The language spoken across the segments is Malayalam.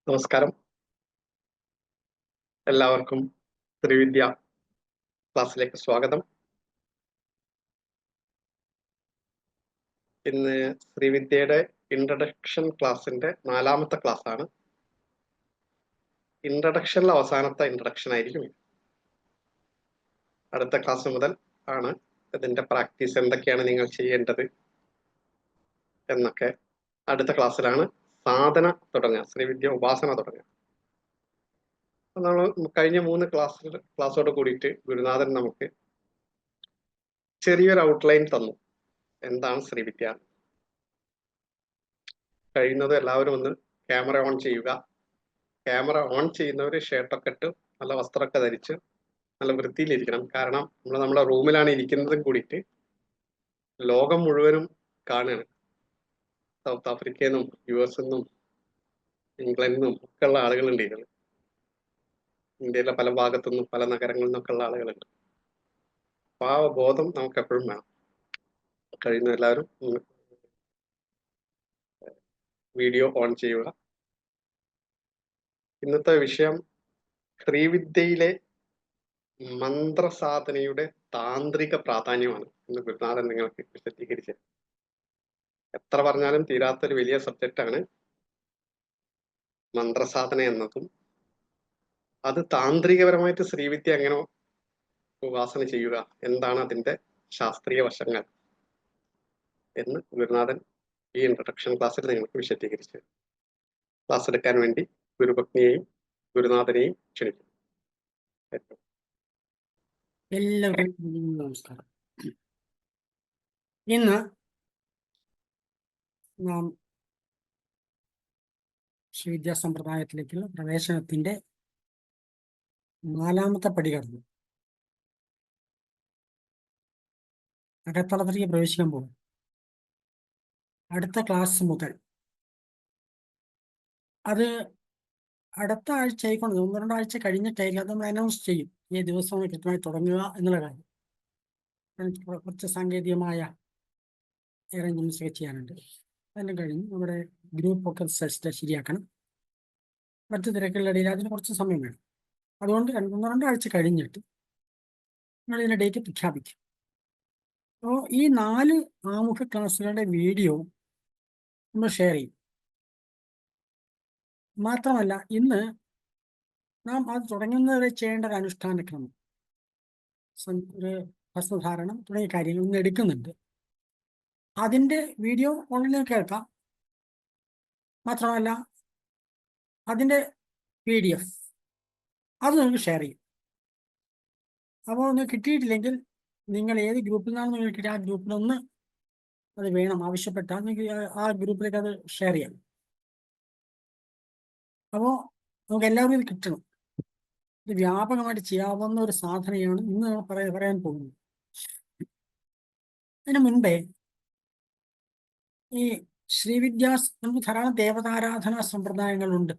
നമസ്കാരം. എല്ലാവർക്കും ശ്രീവിദ്യ ക്ലാസ്സിലേക്ക് സ്വാഗതം. ഇന്ന് ശ്രീവിദ്യയുടെ ഇൻട്രഡക്ഷൻ ക്ലാസ്സിന്റെ 4ാമത്തെ ക്ലാസ് ആണ്. ഇൻട്രഡക്ഷനിലെ അവസാനത്തെ ഇൻട്രഡക്ഷൻ ആയിരിക്കും. അടുത്ത ക്ലാസ് മുതൽ ആണ് ഇതിന്റെ പ്രാക്ടീസ് എന്തൊക്കെയാണ് നിങ്ങൾ ചെയ്യേണ്ടത് എന്നൊക്കെ അടുത്ത ക്ലാസ്സിലാണ് സാധന തുടങ്ങുക, ശ്രീവിദ്യ ഉപാസന തുടങ്ങുക. നമ്മൾ കഴിഞ്ഞ 3 ക്ലാസ്സോട് കൂടിയിട്ട് ഗുരുനാഥൻ നമുക്ക് ചെറിയൊരു ഔട്ട്ലൈൻ തന്നു. എന്താണ് ശ്രീവിദ്യ? കഴിയുന്നത് എല്ലാവരും ഒന്ന് ക്യാമറ ഓൺ ചെയ്യുക. ക്യാമറ ഓൺ ചെയ്യുന്നവർ ഷർട്ടൊക്കെ ഇട്ട് നല്ല വസ്ത്രമൊക്കെ ധരിച്ച് നല്ല വൃത്തിയിലിരിക്കണം. കാരണം നമ്മൾ നമ്മുടെ റൂമിലാണ് ഇരിക്കുന്നതും കൂടിയിട്ട് ലോകം മുഴുവനും കാണുകയാണ്. സൗത്ത് ആഫ്രിക്കയിൽ നിന്നും US നിന്നും ഇംഗ്ലണ്ടിൽ നിന്നും ഒക്കെ ഉള്ള ആളുകളുണ്ട്. ഇതിൽ ഇന്ത്യയിലെ പല ഭാഗത്തുനിന്നും പല നഗരങ്ങളിൽ നിന്നൊക്കെ ഉള്ള ആളുകളുണ്ട്. അപ്പൊ ആ ബോധം നമുക്ക് എപ്പോഴും വേണം. കഴിയുന്ന എല്ലാവരും വീഡിയോ ഓൺ ചെയ്യുക. ഇന്നത്തെ വിഷയം ശ്രീവിദ്യയിലെ മന്ത്രസാധനയുടെ താന്ത്രിക പ്രാധാന്യമാണ് എന്ന് ഗുരുനാഥൻ നിങ്ങൾക്ക് വിശദീകരിച്ചത്. എത്ര പറഞ്ഞാലും തീരാത്തൊരു വലിയ സബ്ജക്റ്റാണ് മന്ത്രസാധന എന്നതും. അത് താന്ത്രികപരമായിട്ട് ശ്രീവിദ്യ എങ്ങനെ ഉപാസന ചെയ്യുക, എന്താണ് അതിന്റെ ശാസ്ത്രീയ വശങ്ങൾ എന്ന് ഗുരുനാഥൻ ഈ ഇൻട്രഡക്ഷൻ ക്ലാസ്സിൽ നിങ്ങൾക്ക് വിശദീകരിച്ചു. ക്ലാസ് എടുക്കാൻ വേണ്ടി ഗുരുപത്നിയെയും ഗുരുനാഥനെയും ക്ഷണിക്കും. എല്ലാവർക്കും നമസ്കാരം. ഇന്ന് നാം ശ്രീവിദ്യാ സമ്പ്രദായത്തിലേക്കുള്ള പ്രവേശനത്തിന്റെ 4ാമത്തെ പടി കടന്നു. അകത്തളത്തിലേക്ക് പ്രവേശിക്കാൻ പോകും. അടുത്ത ക്ലാസ് മുതൽ അത് അടുത്ത ആഴ്ച ആയിക്കൊണ്ട് 1-2 ആഴ്ച കഴിഞ്ഞിട്ടായിരിക്കും അത് നമ്മൾ അനൗൺസ് ചെയ്യും. ഈ ദിവസമാണ് കൃത്യമായി തുടങ്ങുക എന്നുള്ള കാര്യം. കുറച്ച് സാങ്കേതികമായ അറേഞ്ച്മെന്റ്സ് ഒക്കെ ചെയ്യാനുണ്ട്. അതെല്ലാം കഴിഞ്ഞ് നമ്മുടെ ഗ്രൂപ്പൊക്കെ ശരിയാക്കണം. മറ്റു തിരക്കുകളിടയിൽ അതിന് കുറച്ച് സമയം വേണം. അതുകൊണ്ട് 1-2 ആഴ്ച കഴിഞ്ഞിട്ട് നമ്മൾ ഇതിൻ്റെ ഡേറ്റ് പ്രഖ്യാപിക്കും. അപ്പോൾ ഈ 4 ആമുഖ ക്ലാസ്സുകളുടെ വീഡിയോ നമ്മൾ ഷെയർ ചെയ്യും. മാത്രമല്ല ഇന്ന് നാം അത് തുടങ്ങുന്നവരെ ചെയ്യേണ്ട ഒരു അനുഷ്ഠാന ക്രമം, ഒരു വസ്ത്രധാരണം തുടങ്ങിയ കാര്യങ്ങൾ ഇന്ന് എടുക്കുന്നുണ്ട്. അതിൻ്റെ വീഡിയോ ഓൺലൈനിൽ കേൾക്കാം. മാത്രമല്ല അതിൻ്റെ PDF അത് നിങ്ങൾക്ക് ഷെയർ ചെയ്യും. അപ്പോൾ ഒന്ന് കിട്ടിയിട്ടില്ലെങ്കിൽ നിങ്ങൾ ഏത് ഗ്രൂപ്പിൽ നിന്നാണ് നിങ്ങൾ കിട്ടിയ ആ ഗ്രൂപ്പിലൊന്ന് അത് വേണം, ആവശ്യപ്പെട്ടാൽ നിങ്ങൾക്ക് ആ ഗ്രൂപ്പിലേക്ക് അത് ഷെയർ ചെയ്യാം. അപ്പോൾ നമുക്ക് എല്ലാവരും ഇത് കിട്ടണം. ഇത് വ്യാപകമായിട്ട് ചെയ്യാവുന്ന ഒരു സാധനയാണ് ഇന്ന് പറയാൻ പോകുന്നത്. അതിന് മുൻപേ ഈ ശ്രീവിദ്യാസ് നമുക്ക് ധാരാളം ദേവതാരാധനാ സമ്പ്രദായങ്ങളുണ്ട്.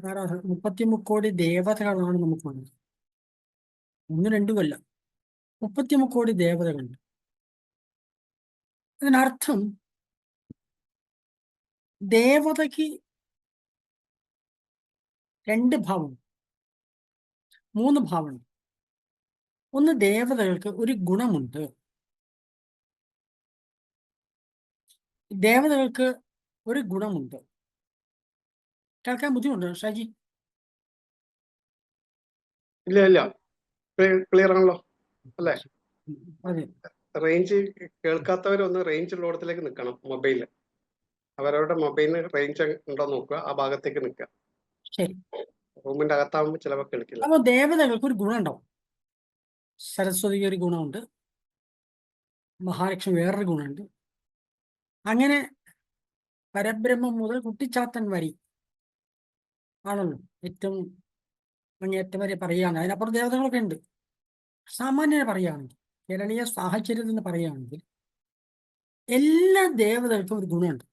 ധാരാളം 33 കോടി ദേവതകളാണ് നമുക്കുള്ളത്. 1-2 കൊല്ലം 33 കോടി ദേവതകളുണ്ട്. അതിനർത്ഥം ദേവതയ്ക്ക് 2 ഭാവം, 3 ഭാവം. ഒന്ന്, ദേവതകൾക്ക് ഒരു ഗുണമുണ്ട്. ദേവതകൾക്ക് ഒരു ഗുണമുണ്ട്. കേൾക്കാൻ ബുദ്ധിമുട്ടോ ഷാജി? ഇല്ല, ക്ലിയർ ആണല്ലോ അല്ലേ? അതെ. റേഞ്ച് കേൾക്കാത്തവരൊന്ന് റേഞ്ച് ഉള്ളിടത്തിലേക്ക് നിൽക്കണം. മൊബൈലിൽ അവരവരുടെ മൊബൈലിന് റേഞ്ച് ഉണ്ടോ നോക്കുക, ആ ഭാഗത്തേക്ക് നിൽക്കുക. ശരി. റൂമിന്റെ അകത്താവുമ്പോൾ ചിലപ്പോൾ കേൾക്കില്ല. അപ്പോൾ ദേവതകൾക്ക് ഒരു ഗുണം ഉണ്ടാവും. സരസ്വതിക്ക് ഒരു ഗുണമുണ്ട്, മഹാലക്ഷ്മി വേറൊരു ഗുണമുണ്ട്. അങ്ങനെ പരബ്രഹ്മം മുതൽ കുട്ടിച്ചാത്തൻ വരി ആണല്ലോ ഏറ്റവും അങ്ങേറ്റം വരെ പറയുകയാണ്. അതിനപ്പുറം ദേവതകളൊക്കെ ഉണ്ട്. സാമാന്യനെ പറയുകയാണെങ്കിൽ, കേരളീയ സാഹചര്യത്തിൽ നിന്ന് പറയുകയാണെങ്കിൽ എല്ലാ ദേവതകൾക്കും ഒരു ഗുണമുണ്ട്.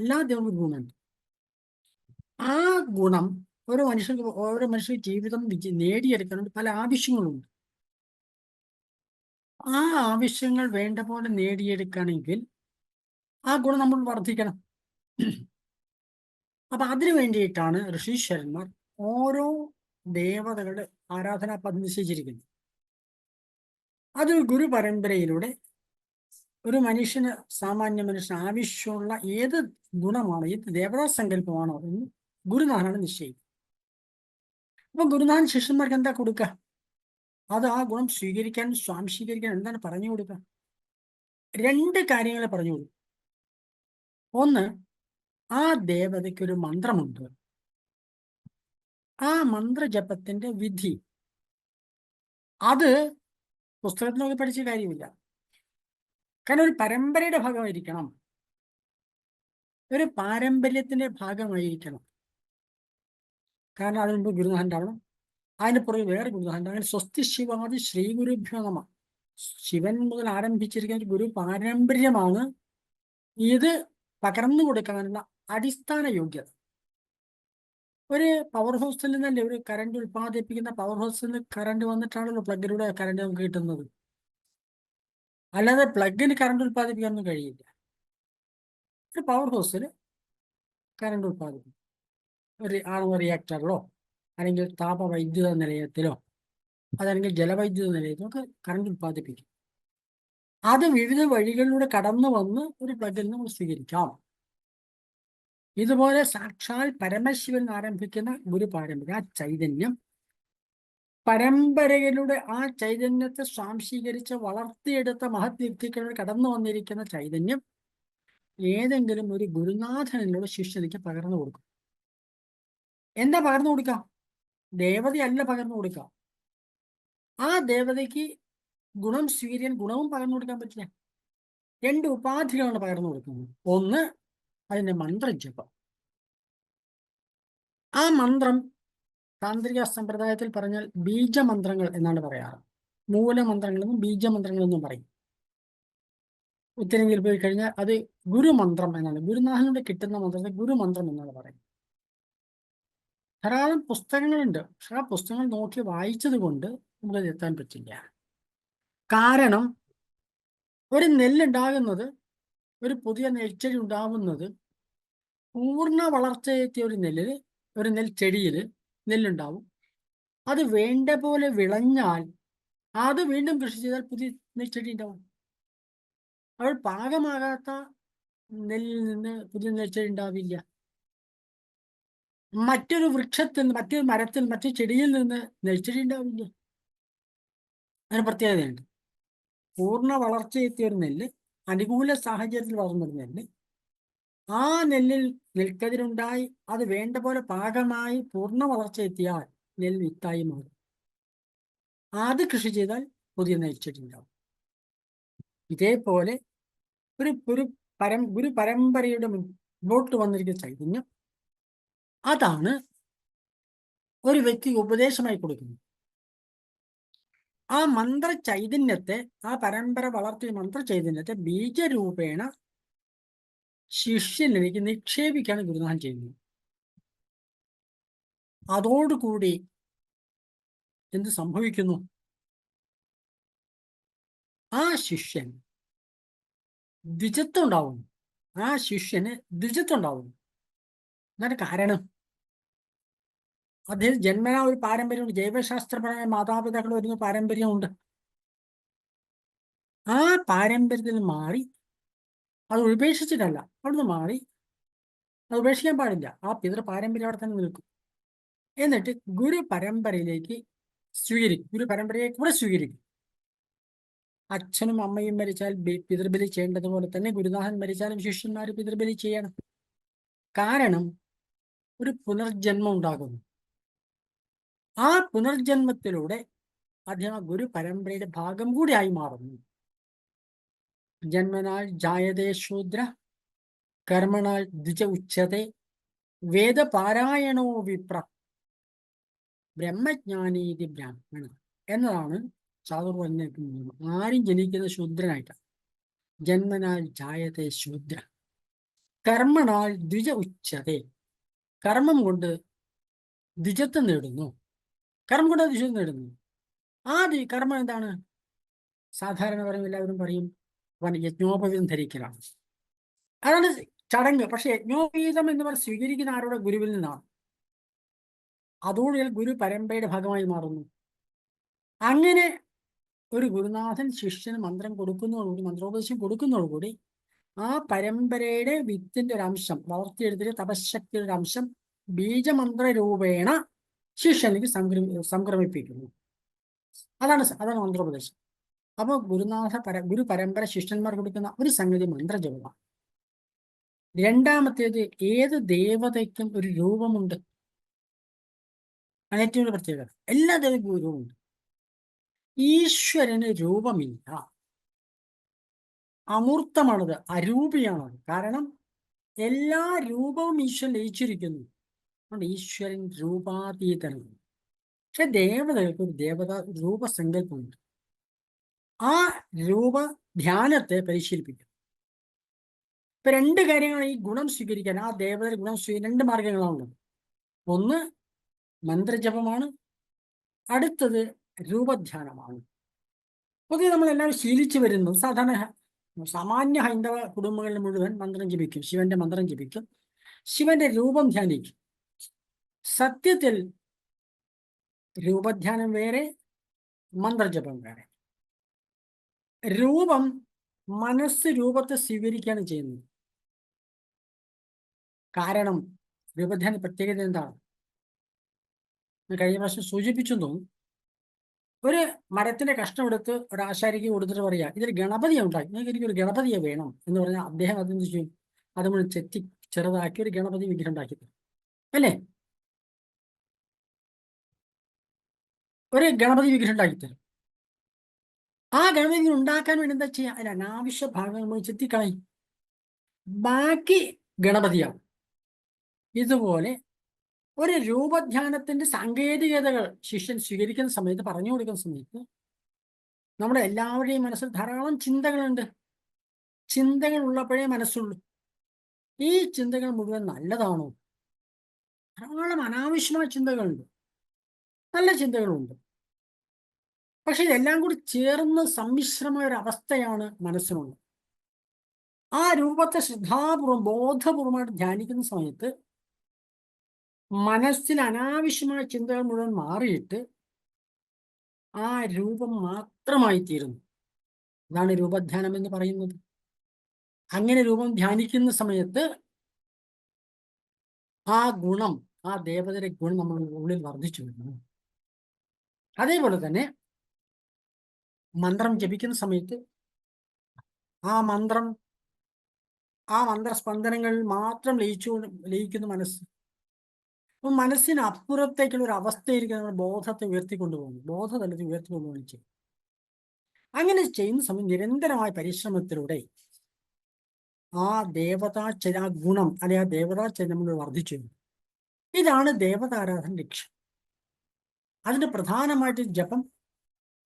എല്ലാ ദേവതകൾക്കും ഒരു ഗുണമുണ്ട്. ആ ഗുണം ഓരോ മനുഷ്യ ജീവിതം നേടിയെടുക്കാനുണ്ട് പല ആവശ്യങ്ങളുണ്ട്. ആ ആവശ്യങ്ങൾ വേണ്ട പോലെ നേടിയെടുക്കണമെങ്കിൽ ആ ഗുണം നമ്മൾ വർദ്ധിക്കണം. അപ്പൊ അതിനു വേണ്ടിയിട്ടാണ് ഋഷീശ്വരന്മാർ ഓരോ ദേവതകളുടെ ആരാധനാ പദ്ധതി നിശ്ചയിച്ചിരിക്കുന്നത്. അത് ഗുരു പരമ്പരയിലൂടെ ഒരു മനുഷ്യന്, സാമാന്യ മനുഷ്യന് ആവശ്യമുള്ള ഏത് ഗുണമാണോ, ഏത് ദേവതാ സങ്കല്പമാണോ എന്ന് ഗുരുനാഥനാണ് നിശ്ചയിക്കുന്നത്. അപ്പൊ ഗുരുനാഥൻ ശിഷ്യന്മാർക്ക് എന്താ കൊടുക്കുക? അത് ആ ഗുണം സ്വീകരിക്കാൻ, സ്വാംശീകരിക്കാൻ എന്താണ് പറഞ്ഞു കൊടുക്കുക? 2 കാര്യങ്ങളെ പറഞ്ഞു കൊടുക്കും. ഒന്ന്, ആ ദേവതയ്ക്ക് ഒരു മന്ത്രമുണ്ട്. ആ മന്ത്രജപത്തിന്റെ വിധി അത് പുസ്തകത്തിൽ നോക്കി പഠിച്ച കാര്യമില്ല. കാരണം ഒരു പരമ്പരയുടെ ഭാഗമായിരിക്കണം, ഒരു പാരമ്പര്യത്തിന്റെ ഭാഗമായിരിക്കണം. കാരണം അതിന് മുമ്പ് ഗുരുനാഥൻ ഉണ്ടാവണം, അതിന് പുറകെ വേറെ ഗുരുനാഥൻ. അങ്ങനെ സ്വസ്തി ശിവാദി ശ്രീ ഗുരുഭ്യോ നമ. ശിവൻ മുതൽ ആരംഭിച്ചിരിക്കുന്ന ഗുരു പാരമ്പര്യമാണ് ഇത് പകർന്നു കൊടുക്കാനുള്ള അടിസ്ഥാന യോഗ്യത. ഒരു പവർ ഹൗസിൽ നിന്നല്ലേ, ഒരു കറണ്ട് ഉൽപ്പാദിപ്പിക്കുന്ന പവർ ഹൗസിൽ നിന്ന് കറണ്ട് വന്നിട്ടാണല്ലോ പ്ലഗിലൂടെ കറണ്ട് നമുക്ക് കിട്ടുന്നത്. അല്ലാതെ പ്ലഗിന് കറണ്ട് ഉൽപ്പാദിപ്പിക്കാനൊന്നും കഴിയില്ല. ഒരു പവർ ഹൗസിൽ കറണ്ട് ഉൽപ്പാദിപ്പിക്കും, ഒരു ആണവ റിയാക്ടറിലോ അല്ലെങ്കിൽ താപവൈദ്യുത നിലയത്തിലോ അതല്ലെങ്കിൽ ജലവൈദ്യുത നിലയത്തിലോ ഒക്കെ കറണ്ട് ഉൽപ്പാദിപ്പിക്കും. അത് വിവിധ വഴികളിലൂടെ കടന്നു വന്ന് ഒരു പ്ലഗിൽ നിന്ന് സ്വീകരിക്കാം. ഇതുപോലെ സാക്ഷാൽ പരമശിവൻ ആരംഭിക്കുന്ന ഗുരു പാരമ്പര്യം, ആ ചൈതന്യം പരമ്പരയിലൂടെ ആ ചൈതന്യത്തെ സ്വാംശീകരിച്ച് വളർത്തിയെടുത്ത മഹത് വ്യക്തികളിലൂടെ കടന്നു വന്നിരിക്കുന്ന ചൈതന്യം ഏതെങ്കിലും ഒരു ഗുരുനാഥനിലൂടെ ശിഷ്യനിക്ക് പകർന്നു കൊടുക്കും. എന്താ പകർന്നു കൊടുക്കാം? ദേവതയല്ല പകർന്നു കൊടുക്കാം. ആ ദേവതയ്ക്ക് ഗുണം സ്വീകരിക്കാൻ ഗുണവും പകർന്നു കൊടുക്കാൻ പറ്റില്ല. 2 ഉപാധികളാണ് പകർന്നു കൊടുക്കുന്നത്. ഒന്ന്, അതിന്റെ മന്ത്രജപം. ആ മന്ത്രം താന്ത്രിക സമ്പ്രദായത്തിൽ പറഞ്ഞാൽ ബീജമന്ത്രങ്ങൾ എന്നാണ് പറയാറ്. മൂലമന്ത്രങ്ങളെന്നും ബീജമന്ത്രങ്ങളെന്നും പറയും. ഉത്തരേന്ത്യയിൽ പോയി കഴിഞ്ഞാൽ അത് ഗുരുമന്ത്രം എന്നാണ്, ഗുരുനാഥനോട് കിട്ടുന്ന മന്ത്രത്തെ ഗുരുമന്ത്രം എന്നാണ് പറയുന്നത്. ധാരാളം പുസ്തകങ്ങളുണ്ട്, പക്ഷെ ആ പുസ്തകങ്ങൾ നോക്കി വായിച്ചത് കൊണ്ട് നമുക്കത് എത്താൻ പറ്റില്ല. കാരണം ഒരു നെല്ലുണ്ടാകുന്നത്, ഒരു പുതിയ നെൽച്ചെടി ഉണ്ടാവുന്നത്, പൂർണ്ണ വളർച്ചയെത്തിയ ഒരു നെൽച്ചെടിയിൽ നെല്ലുണ്ടാവും. അത് വേണ്ട പോലെ വിളഞ്ഞാൽ അത് വീണ്ടും കൃഷി ചെയ്താൽ പുതിയ നെൽച്ചെടി ഉണ്ടാവും. അവൾ പാകമാകാത്ത നെല്ലിൽ നിന്ന് പുതിയ നെൽച്ചെടി ഉണ്ടാവില്ല. മറ്റൊരു വൃക്ഷത്തിൽ നിന്ന്, മറ്റൊരു മരത്തിൽ, മറ്റൊരു ചെടിയിൽ നിന്ന് നെൽച്ചെടി ഉണ്ടാവില്ല. അതിന് പ്രത്യേകതയുണ്ട്. പൂർണ്ണ വളർച്ചയെത്തിയ ഒരു നെല്ല്, അനുകൂല സാഹചര്യത്തിൽ വളർന്നൊരു നെല്ല്, ആ നെല്ലിൽ നെൽക്കതിരുണ്ടായി അത് വേണ്ട പോലെ പാകമായി പൂർണ്ണ വളർച്ച എത്തിയാൽ നെൽ വിത്തായി മാറും. അത് കൃഷി ചെയ്താൽ പുതിയ നെൽച്ചെടി ഉണ്ടാവും. ഇതേപോലെ ഗുരു പരമ്പരയുടെ മുന്നോട്ട് വന്നിരിക്കുന്ന ചൈതന്യം, അതാണ് ഒരു വ്യക്തിക്ക് ഉപദേശമായി കൊടുക്കുന്നത്. ആ മന്ത്ര ചൈതന്യത്തെ, ആ പരമ്പര വളർത്തിയ മന്ത്ര ചൈതന്യത്തെ ബീജരൂപേണ ശിഷ്യനിലേക്ക് നിക്ഷേപിക്കാണ് ഗുരുനാഥൻ ചെയ്യുന്നത്. അതോടുകൂടി എന്ത് സംഭവിക്കുന്നു? ആ ശിഷ്യൻ ദ്വിജത്വം ഉണ്ടാവുന്നു. ആ ശിഷ്യന് ദ്വിജത്വം ഉണ്ടാവുന്നു. എന്താണ് കാരണം? അദ്ദേഹം ജന്മനാ ഒരു പാരമ്പര്യമുണ്ട്, ജൈവശാസ്ത്രപരമായ മാതാപിതാക്കൾ വരുന്ന പാരമ്പര്യമുണ്ട്. ആ പാരമ്പര്യത്തിൽ മാറി, അത് ഉപേക്ഷിച്ചിട്ടല്ല, അവിടുന്ന് മാറി, അത് ഉപേക്ഷിക്കാൻ പാടില്ല. ആ പിതൃ പാരമ്പര്യം അവിടെ തന്നെ നിൽക്കും. എന്നിട്ട് ഗുരു പരമ്പരയിലേക്ക് സ്വീകരിക്കും, ഗുരു പരമ്പരയെ കൂടെ സ്വീകരിക്കും. അച്ഛനും അമ്മയും മരിച്ചാൽ പിതൃബലി ചെയ്യേണ്ടതുപോലെ തന്നെ ഗുരുനാഥൻ മരിച്ചാലും ശിഷ്യന്മാർ പിതൃബലി ചെയ്യണം. കാരണം ഒരു പുനർജന്മം ഉണ്ടാകുന്നു. ആ പുനർജന്മത്തിലൂടെ അദ്ദേഹം ഗുരു പരമ്പരയുടെ ഭാഗം കൂടിയായി മാറുന്നു. ജന്മനാൽ ജായതേ ശൂദ്ര കർമ്മണാൽ ദ്വിജ ഉച്യതേ വേദപാരായണോ വിപ്ര ബ്രഹ്മജ്ഞാനീതി ബ്രാഹ്മണ എന്നതാണ് ചാതുർവർണ്ണ നിയമം. ആരും ജനിക്കുന്ന ശൂദ്രനായിട്ടാണ്. ജന്മനാൽ ജായതേ ശൂദ്ര കർമ്മണാൽ ദ്വിജ ഉച്യതേ, കർമ്മം കൊണ്ട് ദ്വിജത്വം നേടുന്നു. കർമ്മം കൊണ്ട് ദ്വിജത്വം നേടുന്നു. ആ കർമ്മം എന്താണ്? സാധാരണ പറയും, എല്ലാവരും പറയും യജ്ഞോപവീതം ധരിക്കലാണ്. അതാണ് ചടങ്ങ്. പക്ഷെ യജ്ഞോപീതം എന്ന് പറഞ്ഞ് സ്വീകരിക്കുന്ന ആരുടെ? ഗുരുവിൽ നിന്നാണ്. അതോടെ ഗുരു പരമ്പരയുടെ ഭാഗമായി മാറുന്നു. അങ്ങനെ ഒരു ഗുരുനാഥൻ ശിഷ്യന് മന്ത്രം കൊടുക്കുന്നതോടുകൂടി, മന്ത്രോപദേശം കൊടുക്കുന്നതോടുകൂടി ആ പരമ്പരയുടെ വിത്തിന്റെ ഒരു അംശം, വളർത്തിയെടുത്തിട്ട് തപശക്തിയുടെ ഒരു അംശം ബീജമന്ത്ര രൂപേണ ശിഷ്യനിക്ക് സംക്രമിപ്പിക്കുന്നു. അതാണ് മന്ത്രോപദേശം. അപ്പോൾ ഗുരു പരമ്പര ശിഷ്യന്മാർ കൊടുക്കുന്ന ഒരു സംഗതി മന്ത്രജപമാണ്. രണ്ടാമത്തേത്, ഏത് ദേവതയ്ക്കും ഒരു രൂപമുണ്ട്. ഏറ്റവും ഒരു പ്രത്യേകത, എല്ലാ ദേവതയ്ക്കും രൂപമുണ്ട്. ഈശ്വരന് രൂപമില്ല, അമൂർത്തമാണത്, അരൂപിയാണത്. കാരണം എല്ലാ രൂപവും ഈശ്വരൻ ലയിച്ചിരിക്കുന്നു. അതുകൊണ്ട് ഈശ്വരൻ രൂപാതീതനാണ്. പക്ഷെ ദേവതകൾക്ക് ഒരു രൂപസങ്കല്പമുണ്ട്. ആ രൂപ ധ്യാനത്തെ പരിശീലിപ്പിക്കും. ഇപ്പൊ രണ്ട് കാര്യങ്ങളാണ് ഈ ഗുണം സ്വീകരിക്കാൻ, ആ ദേവതയുടെ ഗുണം സ്വീകരിക്കാൻ രണ്ട് മാർഗങ്ങളാണുള്ളത്. ഒന്ന് മന്ത്രജപമാണ്, അടുത്തത് രൂപധ്യാനമാണ്. പൊതുവെ നമ്മളെല്ലാവരും ശീലിച്ചു വരുന്നത്, സാമാന്യ ഹൈന്ദവ കുടുംബങ്ങളിൽ മുഴുവൻ മന്ത്രം ജപിക്കും, ശിവന്റെ മന്ത്രം ജപിക്കും, ശിവന്റെ രൂപം ധ്യാനിക്കും. സത്യത്തിൽ രൂപധ്യാനം വേറെ, മന്ത്രജപം വേറെ. രൂപം മനസ്സ് രൂപത്തെ സ്വീകരിക്കുകയാണ് ചെയ്യുന്നത്. കാരണം രൂപധ്യാന പ്രത്യേകത എന്താണ്? കഴിഞ്ഞ പ്രാവശ്യം സൂചിപ്പിച്ചു തോന്നുന്നു. ഒരു മരത്തിന്റെ കഷ്ണം എടുത്ത് ഒരു ആശാരിക്ക് കൊടുത്തിട്ട് പറയാ, ഇതൊരു ഗണപതിയെ ഉണ്ടാക്കി, നിങ്ങൾക്ക് എനിക്കൊരു ഗണപതിയെ വേണം എന്ന് പറഞ്ഞാൽ അദ്ദേഹം അതെന്ത് ചെയ്യും? അത് നമ്മൾ ചെറുതാക്കി ഒരു ഗണപതി വിഗ്രഹം ഉണ്ടാക്കി തരും, അല്ലേ? ഒരു ഗണപതി വിഗ്രഹം ഉണ്ടാക്കി തരും. ആ ഗണപതി ഉണ്ടാക്കാൻ വേണ്ടി എന്താ ചെയ്യുക? അതിൽ അനാവശ്യ ഭാഗങ്ങൾ നമ്മൾ ചെത്തിക്കളയും, ബാക്കി ഗണപതിയാവും. ഇതുപോലെ ഒരു രൂപധ്യാനത്തിന്റെ സാങ്കേതികതകൾ ശിഷ്യൻ സ്വീകരിക്കുന്ന സമയത്ത്, പറഞ്ഞു കൊടുക്കുന്ന സമയത്ത്, നമ്മുടെ എല്ലാവരുടെയും മനസ്സിൽ ധാരാളം ചിന്തകളുണ്ട്. ചിന്തകൾ ഉള്ളപ്പോഴേ മനസ്സുള്ളൂ. ഈ ചിന്തകൾ മുഴുവൻ നല്ലതാണോ? ധാരാളം അനാവശ്യമായ ചിന്തകളുണ്ട്, നല്ല ചിന്തകളുണ്ട്. പക്ഷെ ഇതെല്ലാം കൂടി ചേർന്ന് സമ്മിശ്രമായ ഒരു അവസ്ഥയാണ് മനസ്സിനുള്ളത്. ആ രൂപത്തെ ശ്രദ്ധാപൂർവം ബോധപൂർവമായിട്ട് ധ്യാനിക്കുന്ന സമയത്ത് മനസ്സിൽ അനാവശ്യമായ ചിന്തകൾ മുഴുവൻ മാറിയിട്ട് ആ രൂപം മാത്രമായി തീരുന്നു. ഇതാണ് രൂപധ്യാനം എന്ന് പറയുന്നത്. അങ്ങനെ രൂപം ധ്യാനിക്കുന്ന സമയത്ത് ആ ഗുണം, ആ ദേവതയുടെ ഗുണം നമ്മുടെ ഉള്ളിൽ വർദ്ധിച്ചു വരുന്നു. അതേപോലെ തന്നെ മന്ത്രം ജപിക്കുന്ന സമയത്ത് ആ മന്ത്രസ്പന്ദനങ്ങളിൽ മാത്രം ലയിക്കുന്ന മനസ്സ്. അപ്പം മനസ്സിന് അപ്പുറത്തേക്കുള്ള ഒരു അവസ്ഥയിരിക്കും നമ്മുടെ ബോധത്തെ ഉയർത്തിക്കൊണ്ടുപോകുന്നു, ബോധതലത്തിൽ ഉയർത്തിക്കൊണ്ടുപോകുകയും ചെയ്യും. അങ്ങനെ ചെയ്യുന്ന സമയം നിരന്തരമായ പരിശ്രമത്തിലൂടെ ആ ഗുണം അല്ലെങ്കിൽ ആ ദേവതാ നമ്മൾ വർദ്ധിച്ചു. ഇതാണ് ദേവതാരാധന ലക്ഷ്യം. അതിന് പ്രധാനമായിട്ട് ജപം,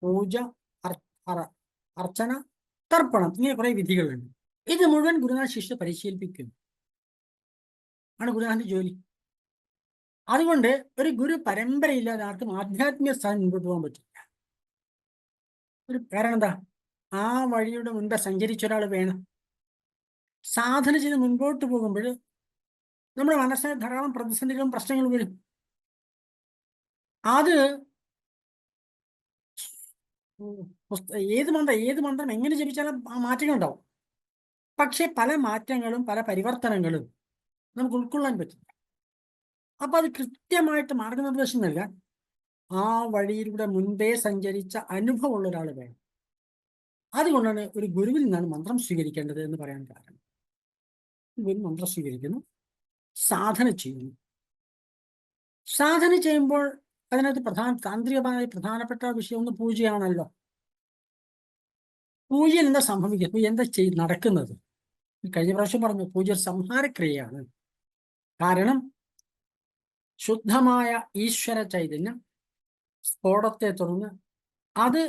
പൂജ, അർച്ചന, തർപ്പണം, ഇങ്ങനെ കുറെ വിധികളുണ്ട്. ഇത് മുഴുവൻ ഗുരുനാഥ ശിഷ്യ പരിശീലിപ്പിക്കുന്നു, ആണ് ഗുരുനാഥന്റെ ജോലി. അതുകൊണ്ട് ഒരു ഗുരു പരമ്പരയില്ലാതെ ആർക്കും ആധ്യാത്മിക സ്ഥാനം മുമ്പോട്ട് പോകാൻ പറ്റില്ല. കാരണം എന്താ? ആ വഴിയുടെ മുൻപ് സഞ്ചരിച്ച ഒരാൾ വേണം. സാധന ചെയ്ത് മുൻപോട്ട് പോകുമ്പോൾ നമ്മുടെ മനസ്സിന് ധാരാളം പ്രതിസന്ധികളും പ്രശ്നങ്ങളും വരും. അത് ഏത് മന്ത്രം എങ്ങനെ ജപിച്ചാലും ആ മാറ്റങ്ങൾ ഉണ്ടാവും. പക്ഷെ പല മാറ്റങ്ങളും പല പരിവർത്തനങ്ങളും നമുക്ക് ഉൾക്കൊള്ളാൻ പറ്റില്ല. അപ്പൊ അത് കൃത്യമായിട്ട് മാർഗനിർദ്ദേശം നൽകാൻ ആ വഴിയിലൂടെ മുൻപേ സഞ്ചരിച്ച അനുഭവമുള്ള ഒരാൾ വേണം. അതുകൊണ്ടാണ് ഒരു ഗുരുവിൽ നിന്നാണ് മന്ത്രം സ്വീകരിക്കേണ്ടത് എന്ന് പറയാൻ കാരണം. ഗുരു മന്ത്രം സ്വീകരിക്കുന്നു, സാധന ചെയ്യുന്നു. സാധന ചെയ്യുമ്പോൾ അതിനകത്ത് താന്ത്രികമായി പ്രധാനപ്പെട്ട വിഷയം ഒന്ന് പൂജയാണല്ലോ. പൂജയിൽ എന്താ സംഭവിക്കുക? എന്താ നടക്കുന്നത്? കഴിഞ്ഞ പ്രാവശ്യം പറഞ്ഞു, പൂജ സംഹാരക്രിയയാണ്. കാരണം ശുദ്ധമായ ഈശ്വര ചൈതന്യം സ്ഫോടത്തെ തുടർന്ന് അത്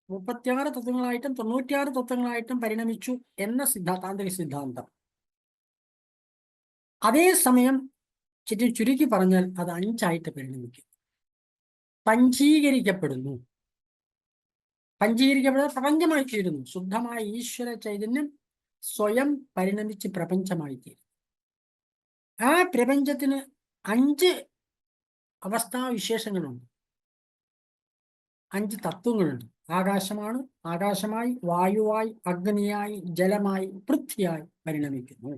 36 തത്വങ്ങളായിട്ടും 96 തത്വങ്ങളായിട്ടും പരിണമിച്ചു എന്ന താന്ത്രിക സിദ്ധാന്തം. അതേസമയം ചുരുക്കി പറഞ്ഞാൽ അത് 5ആയിട്ട് പരിണമിക്കും, പഞ്ചീകരിക്കപ്പെടുന്നു. പ്രപഞ്ചമായി തീരുന്നു. ശുദ്ധമായ ഈശ്വര ചൈതന്യം സ്വയം പരിണമിച്ച് പ്രപഞ്ചമായി തീരും. ആ പ്രപഞ്ചത്തിന് 5 അവസ്ഥാവിശേഷങ്ങളുണ്ട്, 5 തത്വങ്ങളുണ്ട്. ആകാശമാണ്, ആകാശമായി, വായുവായി, അഗ്നിയായി, ജലമായി, പൃഥ്വിയായി പരിണമിക്കുന്നു.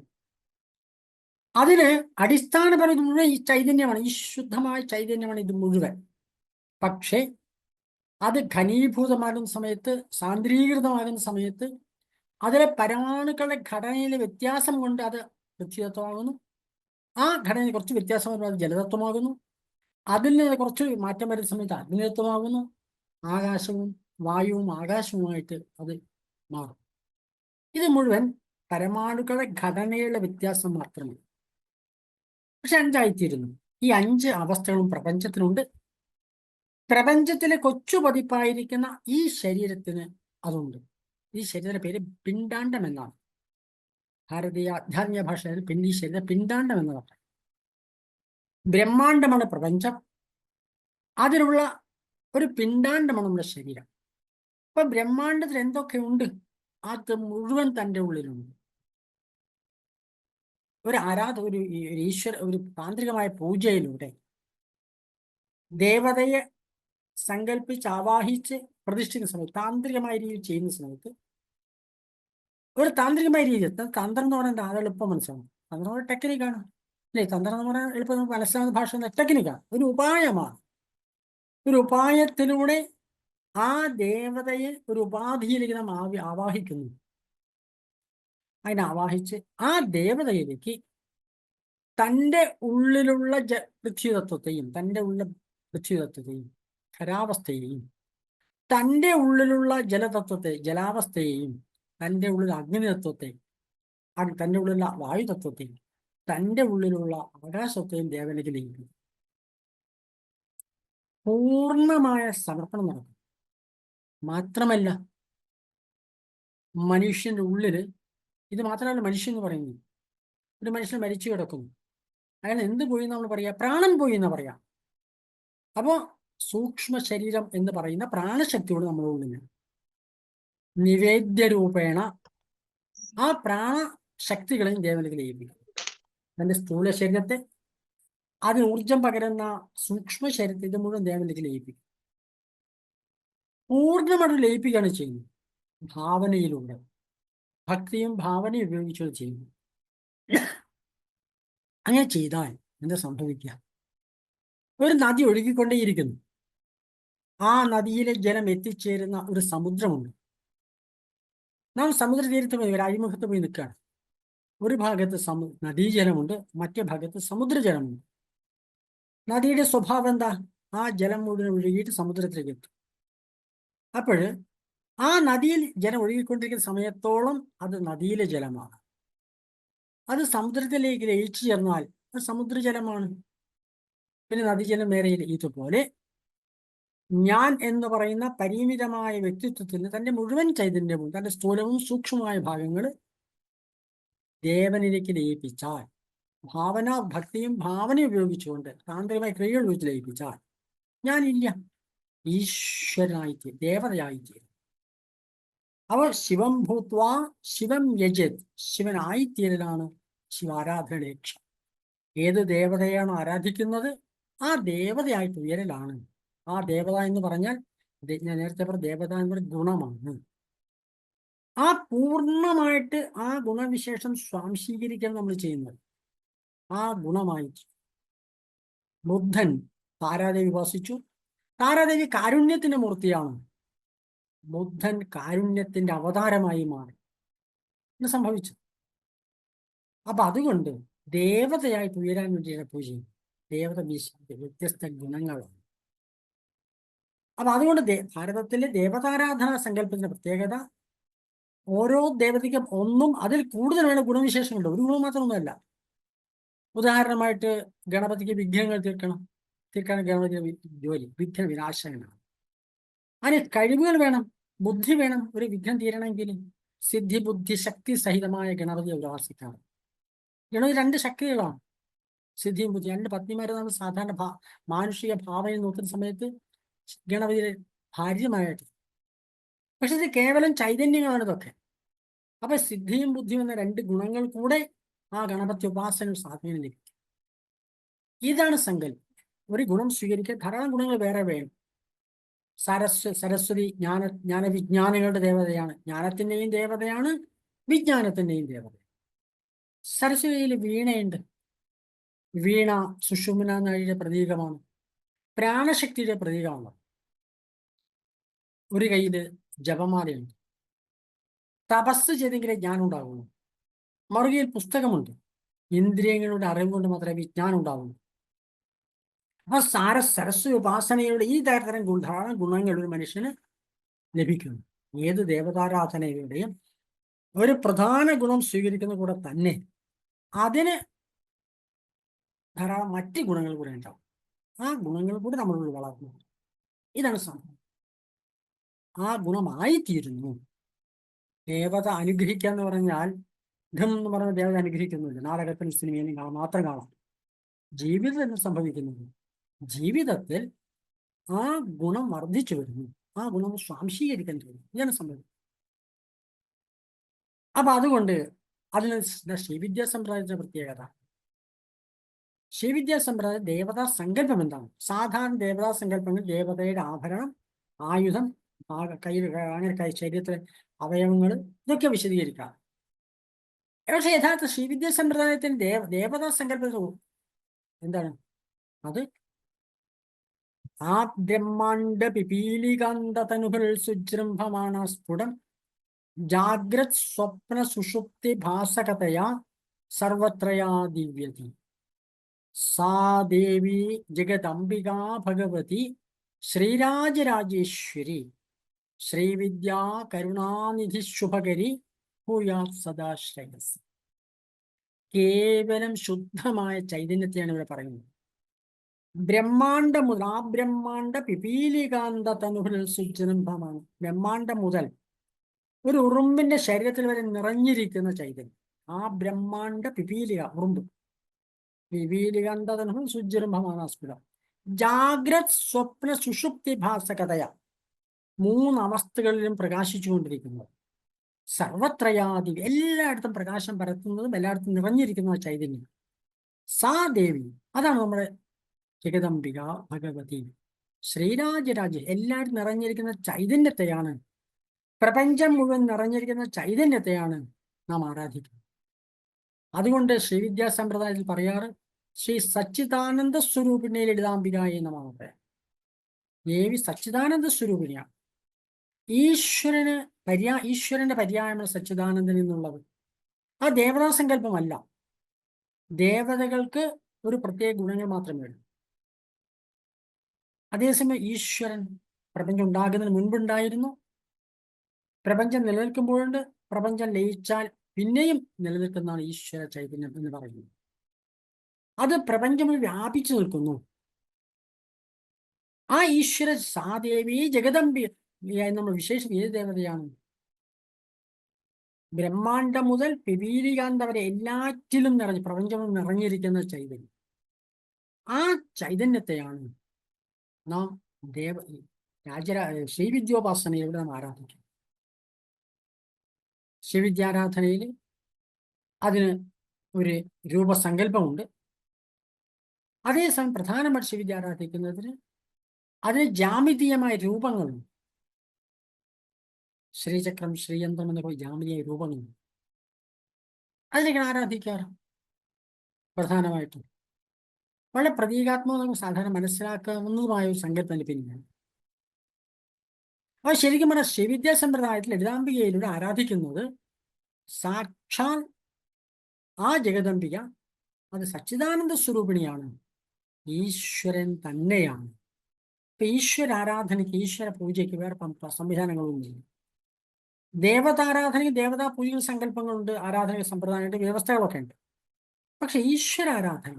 അതിന് അടിസ്ഥാനപരം മുഴുവൻ ഈ ചൈതന്യമാണ്, ഈ ശുദ്ധമായ ചൈതന്യമാണ് ഇത് മുഴുവൻ. പക്ഷേ അത് ഘനീഭൂതമാകുന്ന സമയത്ത്, സാന്ദ്രീകൃതമാകുന്ന സമയത്ത് അതിലെ പരമാണുക്കളുടെ ഘടനയിലെ വ്യത്യാസം കൊണ്ട് അത് പൃഥ്വിതത്വമാകുന്നു. ആ ഘടനയിൽ കുറച്ച് വ്യത്യാസം വരുമ്പോൾ അത് ജലതത്വമാകുന്നു. അതിൽ നിന്ന് കുറച്ച് മാറ്റം വരുന്ന സമയത്ത് അഗ്നിതത്വമാകുന്നു. ആകാശവും വായുവും ആകാശവുമായിട്ട് അത് മാറും. ഇത് മുഴുവൻ പരമാണുക്കളുടെ ഘടനയുടെ വ്യത്യാസം മാത്രമേ. പക്ഷെ 5 ആയിത്തീരുന്നു. ഈ 5 അവസ്ഥകളും പ്രപഞ്ചത്തിനുണ്ട്. പ്രപഞ്ചത്തിലെ കൊച്ചു പതിപ്പായിരിക്കുന്ന ഈ ശരീരത്തിന് അതുണ്ട്. ഈ ശരീരത്തിന്റെ പേര് പിണ്ഡാണ്ഡം എന്നാണ്. ഭാരതീയ ആധ്യാത്മിക ഭാഷയിൽ ഈ ശരീരം പിണ്ഡാണ്ഡം എന്നതാണ്. ബ്രഹ്മാണ്ഡമാണ് പ്രപഞ്ചം. അതിലുള്ള ഒരു പിണ്ഡാണ്ഡമാണ് നമ്മുടെ ശരീരം. അപ്പൊ ബ്രഹ്മാണ്ഡത്തിൽ എന്തൊക്കെ ഉണ്ട് അത് മുഴുവൻ തൻ്റെ ഉള്ളിലുണ്ട്. ഒരു ഈശ്വര ഒരു താന്ത്രികമായ പൂജയിലൂടെ ദേവതയെ സങ്കല്പിച്ച് ആവാഹിച്ച് പ്രതിഷ്ഠിക്കുന്ന സമയത്ത്, താന്ത്രികമായ രീതിയിൽ ചെയ്യുന്ന സമയത്ത്, ഒരു താന്ത്രികമായ രീതി, തന്ത്രം എന്ന് പറയുന്നത് അത് എളുപ്പം മനസ്സിലാവും. തന്ത്രം ഒരു ടെക്നിക്കാണ് അല്ലേ? തന്ത്രം എന്ന് പറഞ്ഞാൽ എളുപ്പം നമുക്ക് മനസ്സിലാവുന്ന ഭാഷ എന്ന ടെക്നിക്കാണ്, ഒരു ഉപായമാണ്. ഒരു ഉപായത്തിലൂടെ ആ ദേവതയെ ഒരു ഉപാധിയിലേക്ക് നാം ആവാഹിക്കുന്നു. അതിനെ ആവാഹിച്ച് ആ ദേവതയിലേക്ക് തൻ്റെ ഉള്ളിലുള്ള പൃഥ്വിതത്വത്തെയും, തൻ്റെ ഉള്ള പൃഥ്വിതത്വത്തെയും ഖരാവസ്ഥയെയും, തൻ്റെ ഉള്ളിലുള്ള ജലാവസ്ഥയെയും, തൻ്റെ ഉള്ളിലുള്ള അഗ്നിതത്വത്തെ, തൻ്റെ ഉള്ളിലുള്ള വായുതത്വത്തെയും, തൻ്റെ ഉള്ളിലുള്ള ആകാശത്തെയും ദേവതയിലേക്ക് ലയിക്കും. പൂർണ്ണമായ സമർപ്പണം നടക്കും. മാത്രമല്ല മനുഷ്യന്റെ ഉള്ളില്, ഇത് മാത്രമല്ല മനുഷ്യൻ എന്ന് പറയുന്നത്, ഒരു മനുഷ്യൻ മരിച്ചു കിടക്കുന്നു, അയാൾ എന്ത് പോയി നമ്മൾ പറയാ? പ്രാണൻ പോയി എന്ന് പറയാം. അപ്പോ സൂക്ഷ്മ ശരീരം എന്ന് പറയുന്ന പ്രാണശക്തിയോട് നമ്മുടെ ഉള്ളിൽ നിവേദ്യ രൂപേണ ആ പ്രാണശക്തികളെയും ദേവതയ്ക്ക് ലയിപ്പിക്കും. തന്റെ സ്ഥൂല ശരീരത്തെ, അതിന് ഊർജം പകരുന്ന സൂക്ഷ്മ ശരീരത്തെ ഇത് മുഴുവൻ ദേവതയ്ക്ക് ലയിപ്പിക്കും. പൂർണ്ണമായിട്ട് ലയിപ്പിക്കുകയാണ് ചെയ്യുന്നത്. ഭാവനയിലൂടെ, ഭക്തിയും ഭാവനയും ഉപയോഗിച്ചുകൊണ്ട് ചെയ്യുന്നു. അങ്ങനെ ചെയ്താൽ എന്താ സംഭവിക്കുക? ഒരു നദി ഒഴുകിക്കൊണ്ടേയിരിക്കുന്നു. ആ നദിയിലെ ജലം എത്തിച്ചേരുന്ന ഒരു സമുദ്രമുണ്ട്. നാം സമുദ്ര തീരത്ത് പോയി, ഒരു അഴിമുഖത്ത് പോയി നിൽക്കുകയാണ്. ഒരു ഭാഗത്ത് നദീജലമുണ്ട്, മറ്റേ ഭാഗത്ത് സമുദ്രജലമുണ്ട്. നദിയുടെ സ്വഭാവം എന്താ? ആ ജലം മുഴുവൻ ഒഴുകിയിട്ട് സമുദ്രത്തിലേക്ക് എത്തും. അപ്പോൾ ആ നദിയിൽ ജലം ഒഴുകിക്കൊണ്ടിരിക്കുന്ന സമയത്തോളം അത് നദിയിലെ ജലമാണ്. അത് സമുദ്രത്തിലേക്ക് ലയിച്ചു ചേർന്നാൽ അത് സമുദ്രജലമാണ്. പിന്നെ നദീജലം വേറെ. ഇതുപോലെ ഞാൻ എന്ന് പറയുന്ന പരിമിതമായ വ്യക്തിത്വത്തിന് തൻ്റെ മുഴുവൻ ചൈതന്യവും, തൻ്റെ സ്ഥൂലവും സൂക്ഷ്മമായ ഭാഗങ്ങൾ ദേവനിലേക്ക് ലയിപ്പിച്ചാൽ, ഭക്തിയും ഭാവനയും ഉപയോഗിച്ചുകൊണ്ട് താന്ത്രികമായ ക്രിയകൾ ഉപയോഗിച്ച് ലയിപ്പിച്ചാൽ ഞാനില്ല, ഈശ്വരനായിത്തീരും, ദേവതയായിത്തീരും. അവർ ശിവം ഭൂത്വാ ശിവം യജത്, ശിവനായിത്തീരലാണ് ശിവാരാധനയുടെ ലക്ഷ്യം. ഏത് ദേവതയാണോ ആരാധിക്കുന്നത് ആ ദേവതയായിട്ട് ഉയരലാണ്. ആ ദേവത എന്ന് പറഞ്ഞാൽ, ഞാൻ നേരത്തെ പറഞ്ഞ ദേവത എന്നൊരു ഗുണമാണ്. ആ പൂർണ്ണമായിട്ട് ആ ഗുണവിശേഷം സ്വാംശീകരിക്കാൻ നമ്മൾ ചെയ്യുന്നത്. ആ ഗുണമായിട്ട് ബുദ്ധൻ താരാദേവി ഉപാസിച്ചു. താരാദേവി കാരുണ്യത്തിന്റെ മൂർത്തിയാണ്. ബുദ്ധൻ കാരുണ്യത്തിന്റെ അവതാരമായി മാറി. ഇത് സംഭവിച്ചു. അപ്പൊ അതുകൊണ്ട് ദേവതയായിട്ട് ഉയരാൻ വേണ്ടിയാണ് പൂജ. ദേവത വ്യത്യസ്ത ഗുണങ്ങളാണ്. അപ്പൊ അതുകൊണ്ട് ഭാരതത്തിലെ ദേവതാരാധനാ സങ്കല്പത്തിന്റെ പ്രത്യേകത, ഓരോ ദേവതയ്ക്കും ഒന്നും അതിൽ കൂടുതലാണ് ഗുണവിശേഷങ്ങളുണ്ട്. ഒരു ഗുണം മാത്രമൊന്നുമല്ല. ഉദാഹരണമായിട്ട് ഗണപതിക്ക് വിഘ്നങ്ങൾ തീർക്കാൻ ഗണപതിയുടെ ജോലി വിഘ്ന വിനാശകനാണ്. അതിന് കഴിവുകൾ വേണം, ബുദ്ധി വേണം. ഒരു വിഘ്നം തീരണമെങ്കിൽ സിദ്ധി ബുദ്ധി ശക്തി സഹിതമായ ഗണപതിയെ ഉപാസിക്കാറ്. ഗണപതി 2 ശക്തികളാണ്, സിദ്ധിയും ബുദ്ധി. 2 പത്നിമാരെ നമ്മൾ സാധാരണ മാനുഷിക ഭാവനയിൽ നോക്കുന്ന സമയത്ത് ഗണപതിയുടെ ഭാര്യമായിട്ട്. പക്ഷെ ഇത് കേവലം ചൈതന്യങ്ങളാണ് ഇതൊക്കെ. അപ്പൊ സിദ്ധിയും ബുദ്ധിയും എന്ന രണ്ട് ഗുണങ്ങൾ കൂടെ ആ ഗണപതി ഉപാസന സാധന ലഭിക്കും. ഇതാണ് സങ്കല്പം. ഒരു ഗുണം സ്വീകരിക്കാൻ ധാരാളം ഗുണങ്ങൾ വേറെ വേണം. സരസ്വതി ജ്ഞാനവിജ്ഞാനങ്ങളുടെ ദേവതയാണ്. ജ്ഞാനത്തിന്റെയും ദേവതയാണ്, വിജ്ഞാനത്തിന്റെയും ദേവത. സരസ്വതിയിൽ വീണയുണ്ട്. വീണ സുഷുമ്ന നാഴിയുടെ പ്രതീകമാണ്, പ്രാണശക്തിയുടെ പ്രതീകമാണ്. ഒരു കയ്യില് ജപമാലയുണ്ട്. തപസ് ചെയ്തെങ്കിലേ ജ്ഞാനം ഉണ്ടാകുള്ളൂ. മറുകയിൽ പുസ്തകമുണ്ട്. ഇന്ദ്രിയങ്ങളുടെ അറിവ് കൊണ്ട് മാത്രമേ വിജ്ഞാനം ഉണ്ടാകുള്ളൂ. അപ്പൊ സരസ്വതി ഉപാസനയുടെ ഈ തരത്തരം ധാരാളം ഗുണങ്ങൾ ഒരു മനുഷ്യന് ലഭിക്കുന്നു. ഏത് ദേവതാരാധനയുടെയും ഒരു പ്രധാന ഗുണം സ്വീകരിക്കുന്ന കൂടെ തന്നെ അതിന് ധാരാളം മറ്റ് ഗുണങ്ങൾ കൂടെ ഉണ്ടാവും. ആ ഗുണങ്ങൾ കൂടെ നമ്മളുള്ളിൽ വളർന്നു. ഇതാണ് സംഭവം. ആ ഗുണമായിത്തീരുന്നു. ദേവത അനുഗ്രഹിക്കുക എന്ന് പറഞ്ഞാൽ ഘം എന്ന് പറഞ്ഞ ദേവത അനുഗ്രഹിക്കുന്നില്ല. നാടകത്തിനും സിനിമയിലും മാത്രം കാണാം. ജീവിതത്തിൽ എന്ന് സംഭവിക്കുന്നത്, ജീവിതത്തിൽ ആ ഗുണം വർദ്ധിച്ചു വരുന്നു. ആ ഗുണം സ്വാംശീകരിക്കാൻ കഴിയും. ഇതാണ് സംഭവം. അപ്പൊ അതുകൊണ്ട് അതിന് ശ്രീവിദ്യാ സമ്പ്രദായത്തിന്റെ പ്രത്യേകത, ശ്രീവിദ്യാ സമ്പ്രദായം ദേവതാ സങ്കല്പം എന്താണ്? സാധാരണ ദേവതാ സങ്കല്പങ്ങൾ ദേവതയുടെ ആഭരണം, ആയുധം, കയ്യിൽ അങ്ങനെ ശരീരത്തിലെ അവയവങ്ങൾ, ഇതൊക്കെ വിശദീകരിക്കാം. പക്ഷെ യഥാർത്ഥ ശ്രീവിദ്യാ സമ്പ്രദായത്തിന് ദേവതാ സങ്കല്പം എന്താണ്? അത് ആ ബ്രഹ്മാണ്ഡ പിപീലികാന്തതനുകൾ സുജൃംഭമാണ സ്ഫുടം ജാഗ്രത് സ്വപ്ന സുഷുപ്തി ഭാസകതയാ സർവത്രയാ ദിവ്യതി സാ ദേവി ജഗദംബികാ ഭഗവതി ശ്രീരാജരാജേശ്വരി ശ്രീവിദ്യാ കരുണാനിധി ശുഭകരി ഭൂയാത് സദാശ്രയസ്. കേവലം ശുദ്ധമായ ചൈതന്യത്തെയാണ് ഇവിടെ പറയുന്നത്. ബ്രഹ്മാണ്ഡം മുതൽ, ആ ബ്രഹ്മാണ്ഡ പിപീലികാന്ത തനുഹുൽ സുജൃംഭമാണ്. ബ്രഹ്മാണ്ഡം മുതൽ ഒരു ഉറുമ്പിന്റെ ശരീരത്തിൽ വരെ നിറഞ്ഞിരിക്കുന്ന ചൈതന്യം. ആ ബ്രഹ്മാണ്ഡ പിപീലിക, ഉറുമ്പ്, പിപീലികാന്ത തനുഹുൽ സുജൃംഭമാണ് അസ്ഫുടം ജാഗ്രത് സ്വപ്ന സുഷുപ്തി ഭാസകതയ, മൂന്നവസ്ഥകളിലും പ്രകാശിച്ചുകൊണ്ടിരിക്കുന്നത്. സർവത്രയാദി, എല്ലായിടത്തും പ്രകാശം പരത്തുന്നതും എല്ലായിടത്തും നിറഞ്ഞിരിക്കുന്ന ചൈതന്യം. സാ ദേവി, അതാണ് നമ്മുടെ ജഗദംബിക ഭഗവതി ശ്രീരാജരാജ. എല്ലായിടത്തും നിറഞ്ഞിരിക്കുന്ന ചൈതന്യത്തെയാണ്, പ്രപഞ്ചം മുഴുവൻ നിറഞ്ഞിരിക്കുന്ന ചൈതന്യത്തെയാണ് നാം ആരാധിക്കുന്നത്. അതുകൊണ്ട് ശ്രീവിദ്യാ സമ്പ്രദായത്തിൽ പറയാറ് ശ്രീ സച്ചിദാനന്ദ സ്വരൂപിണി ലളിതാംബികായ നമഃ. ദേവി സച്ചിദാനന്ദ സ്വരൂപിണിയാണ്. ഈശ്വരന്റെ പര്യായമാണ് സച്ചിദാനന്ദൻ എന്നുള്ളത്. ആ ദേവതാ സങ്കല്പമല്ല. ദേവതകൾക്ക് ഒരു പ്രത്യേക ഗുണങ്ങൾ മാത്രമേ ഉള്ളൂ. അതേസമയം ഈശ്വരൻ പ്രപഞ്ചം ഉണ്ടാകുന്നതിന് മുൻപുണ്ടായിരുന്നു, പ്രപഞ്ചം നിലനിൽക്കുമ്പോഴുണ്ട്, പ്രപഞ്ചം ലയിച്ചാൽ പിന്നെയും നിലനിൽക്കുന്നതാണ് ഈശ്വര ചൈതന്യം എന്ന് പറയുന്നത്. അത് പ്രപഞ്ചം വ്യാപിച്ചു നിൽക്കുന്നു. ആ ഈശ്വര സാദേവി ജഗദംബി നമ്മൾ വിശേഷം ഏത് ദേവതയാണ്? ബ്രഹ്മാണ്ഡം മുതൽ പിപീലികാന്ത വരെ എല്ലാറ്റിലും പ്രപഞ്ചം നിറഞ്ഞിരിക്കുന്ന ചൈതന്യം. ആ ചൈതന്യത്തെയാണ് നാം ശ്രീവിദ്യോപാസനയിലൂടെ നാം ആരാധിക്കും. ശ്രീവിദ്യാരാധനയിൽ അതിന് ഒരു രൂപസങ്കല്പമുണ്ട്. അതേസമയം പ്രധാനമായിട്ട് ശ്രീവിദ്യ ആരാധിക്കുന്നതിന് അതിന് ജാമിതീയമായ രൂപങ്ങളുണ്ട്. ശ്രീചക്രം, ശ്രീയന്ത്രം എന്നൊക്കെ ജാമിതീയ രൂപങ്ങളുണ്ട്. അതിലേക്കാണ് ആരാധിക്കാറ് പ്രധാനമായിട്ടും. വളരെ പ്രതീകാത്മകം, സാധാരണ മനസ്സിലാക്കാവുന്നതുമായ ഒരു സങ്കല്പത്തിന് പിന്നിലാണ്. അപ്പോൾ ശരിക്കും പറഞ്ഞാൽ ശ്രീവിദ്യാ സമ്പ്രദായത്തിൽ ലളിതാംബികയിലൂടെ ആരാധിക്കുന്നത് സാക്ഷാൽ ആ ജഗദംബിക, അത് സച്ചിദാനന്ദ സ്വരൂപിണിയാണ്, ഈശ്വരൻ തന്നെയാണ്. ഇപ്പൊ ഈശ്വരാരാധനയ്ക്ക്, ഈശ്വര പൂജയ്ക്ക് വേറെ സംവിധാനങ്ങളൊന്നുമില്ല. ദേവതാരാധനയ്ക്ക് ദേവതാ പൂജകൾ, സങ്കല്പങ്ങളുണ്ട്, ആരാധന സമ്പ്രദായമുണ്ട്, വ്യവസ്ഥകളൊക്കെ ഉണ്ട്. പക്ഷെ ഈശ്വരാരാധന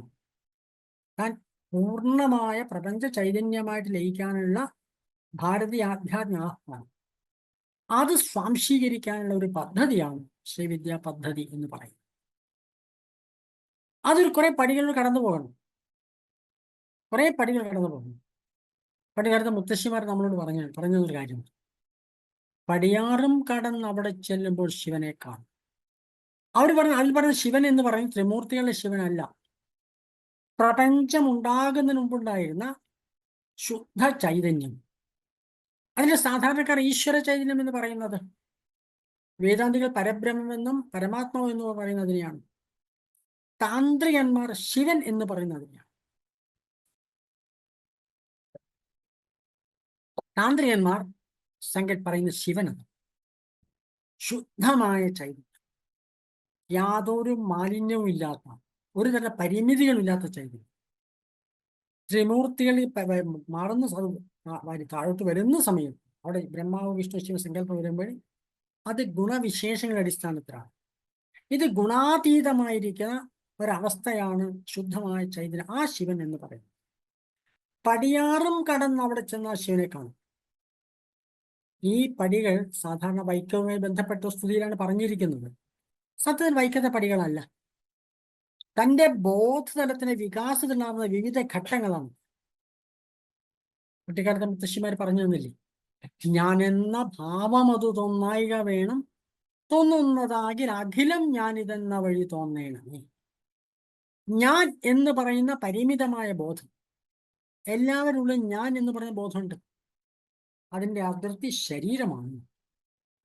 താൻ പൂർണ്ണമായ പ്രപഞ്ച ചൈതന്യമായിട്ട് ലയിക്കാനുള്ള ഭാരതീയ ആധ്യാത്മിക ആഹ്വാനം, അത് സ്വാംശീകരിക്കാനുള്ള ഒരു പദ്ധതിയാണ് ശ്രീവിദ്യാ പദ്ധതി എന്ന് പറയും. അതൊരു കുറെ പടികൾ കടന്നു പോകണം. കുറെ പടികൾ കടന്നു പോകണം. പടികാലത്ത് മുത്തശ്ശിമാർ നമ്മളോട് പറഞ്ഞൊരു കാര്യം, പടിയാറും കടന്ന് അവിടെ ചെല്ലുമ്പോൾ ശിവനെ കാണും. അതിൽ പറഞ്ഞ ശിവൻ എന്ന് പറയുന്നത് ത്രിമൂർത്തികളുടെ ശിവനല്ല. പ്രപഞ്ചം ഉണ്ടാകുന്നതിന് മുമ്പുണ്ടായിരുന്ന ശുദ്ധ ചൈതന്യം. അതിന് സാധാരണക്കാർ ഈശ്വര ചൈതന്യം എന്ന് പറയുന്നത്. വേദാന്തികൾ പരബ്രഹ്മമെന്നും പരമാത്മാവെന്നും പറയുന്നതിനെയാണ്. താന്ത്രികന്മാർ ശിവൻ എന്ന് പറയുന്നതിനെയാണ്. താന്ത്രികന്മാർ പറയുന്ന ശിവനാണ് ശുദ്ധമായ ചൈതന്യം, യാതൊരു മാലിന്യവും ഇല്ലാത്ത, ഒരു തര പരിമിതികളില്ലാത്ത ചൈതന്യം. ത്രിമൂർത്തികളിൽ മാറുന്ന താഴോട്ട് വരുന്ന സമയം അവിടെ ബ്രഹ്മാവ് വിഷ്ണു ശിവ സങ്കല്പം വരുമ്പോൾ അത് ഗുണവിശേഷങ്ങളുടെ അടിസ്ഥാനത്തിലാണ്. ഇത് ഗുണാതീതമായിരിക്കുന്ന ഒരവസ്ഥയാണ് ശുദ്ധമായ ചൈതന്യം, ആ ശിവൻ എന്ന് പറയുന്നത്. പടിയാറും കടന്ന് അവിടെ ചെന്ന ആ ശിവനെ കാണും. ഈ പടികൾ സാധാരണ വൈക്കവുമായി ബന്ധപ്പെട്ട സ്തുതിയിലാണ് പറഞ്ഞിരിക്കുന്നത്. സത്യത്തിൽ വൈക്കത്തെ പടികളല്ല. തൻ്റെ ബോധതലത്തിന് വികാസത്തിലുണ്ടാകുന്ന വിവിധ ഘട്ടങ്ങളാണ്. കുട്ടിക്കാലത്തെ മുത്തശ്ശിമാർ പറഞ്ഞു തന്നില്ലേ, ഞാൻ എന്ന ഭാവം അത് തോന്നായിക വേണം, തോന്നുന്നതാകിൽ അഖിലം ഞാനിതെന്ന വഴി തോന്നേണമേ. ഞാൻ എന്ന് പറയുന്ന പരിമിതമായ ബോധം, എല്ലാവരുള്ളിൽ ഞാൻ എന്ന് പറയുന്ന ബോധമുണ്ട്. അതിൻ്റെ അതിർത്തി ശരീരമാണ്.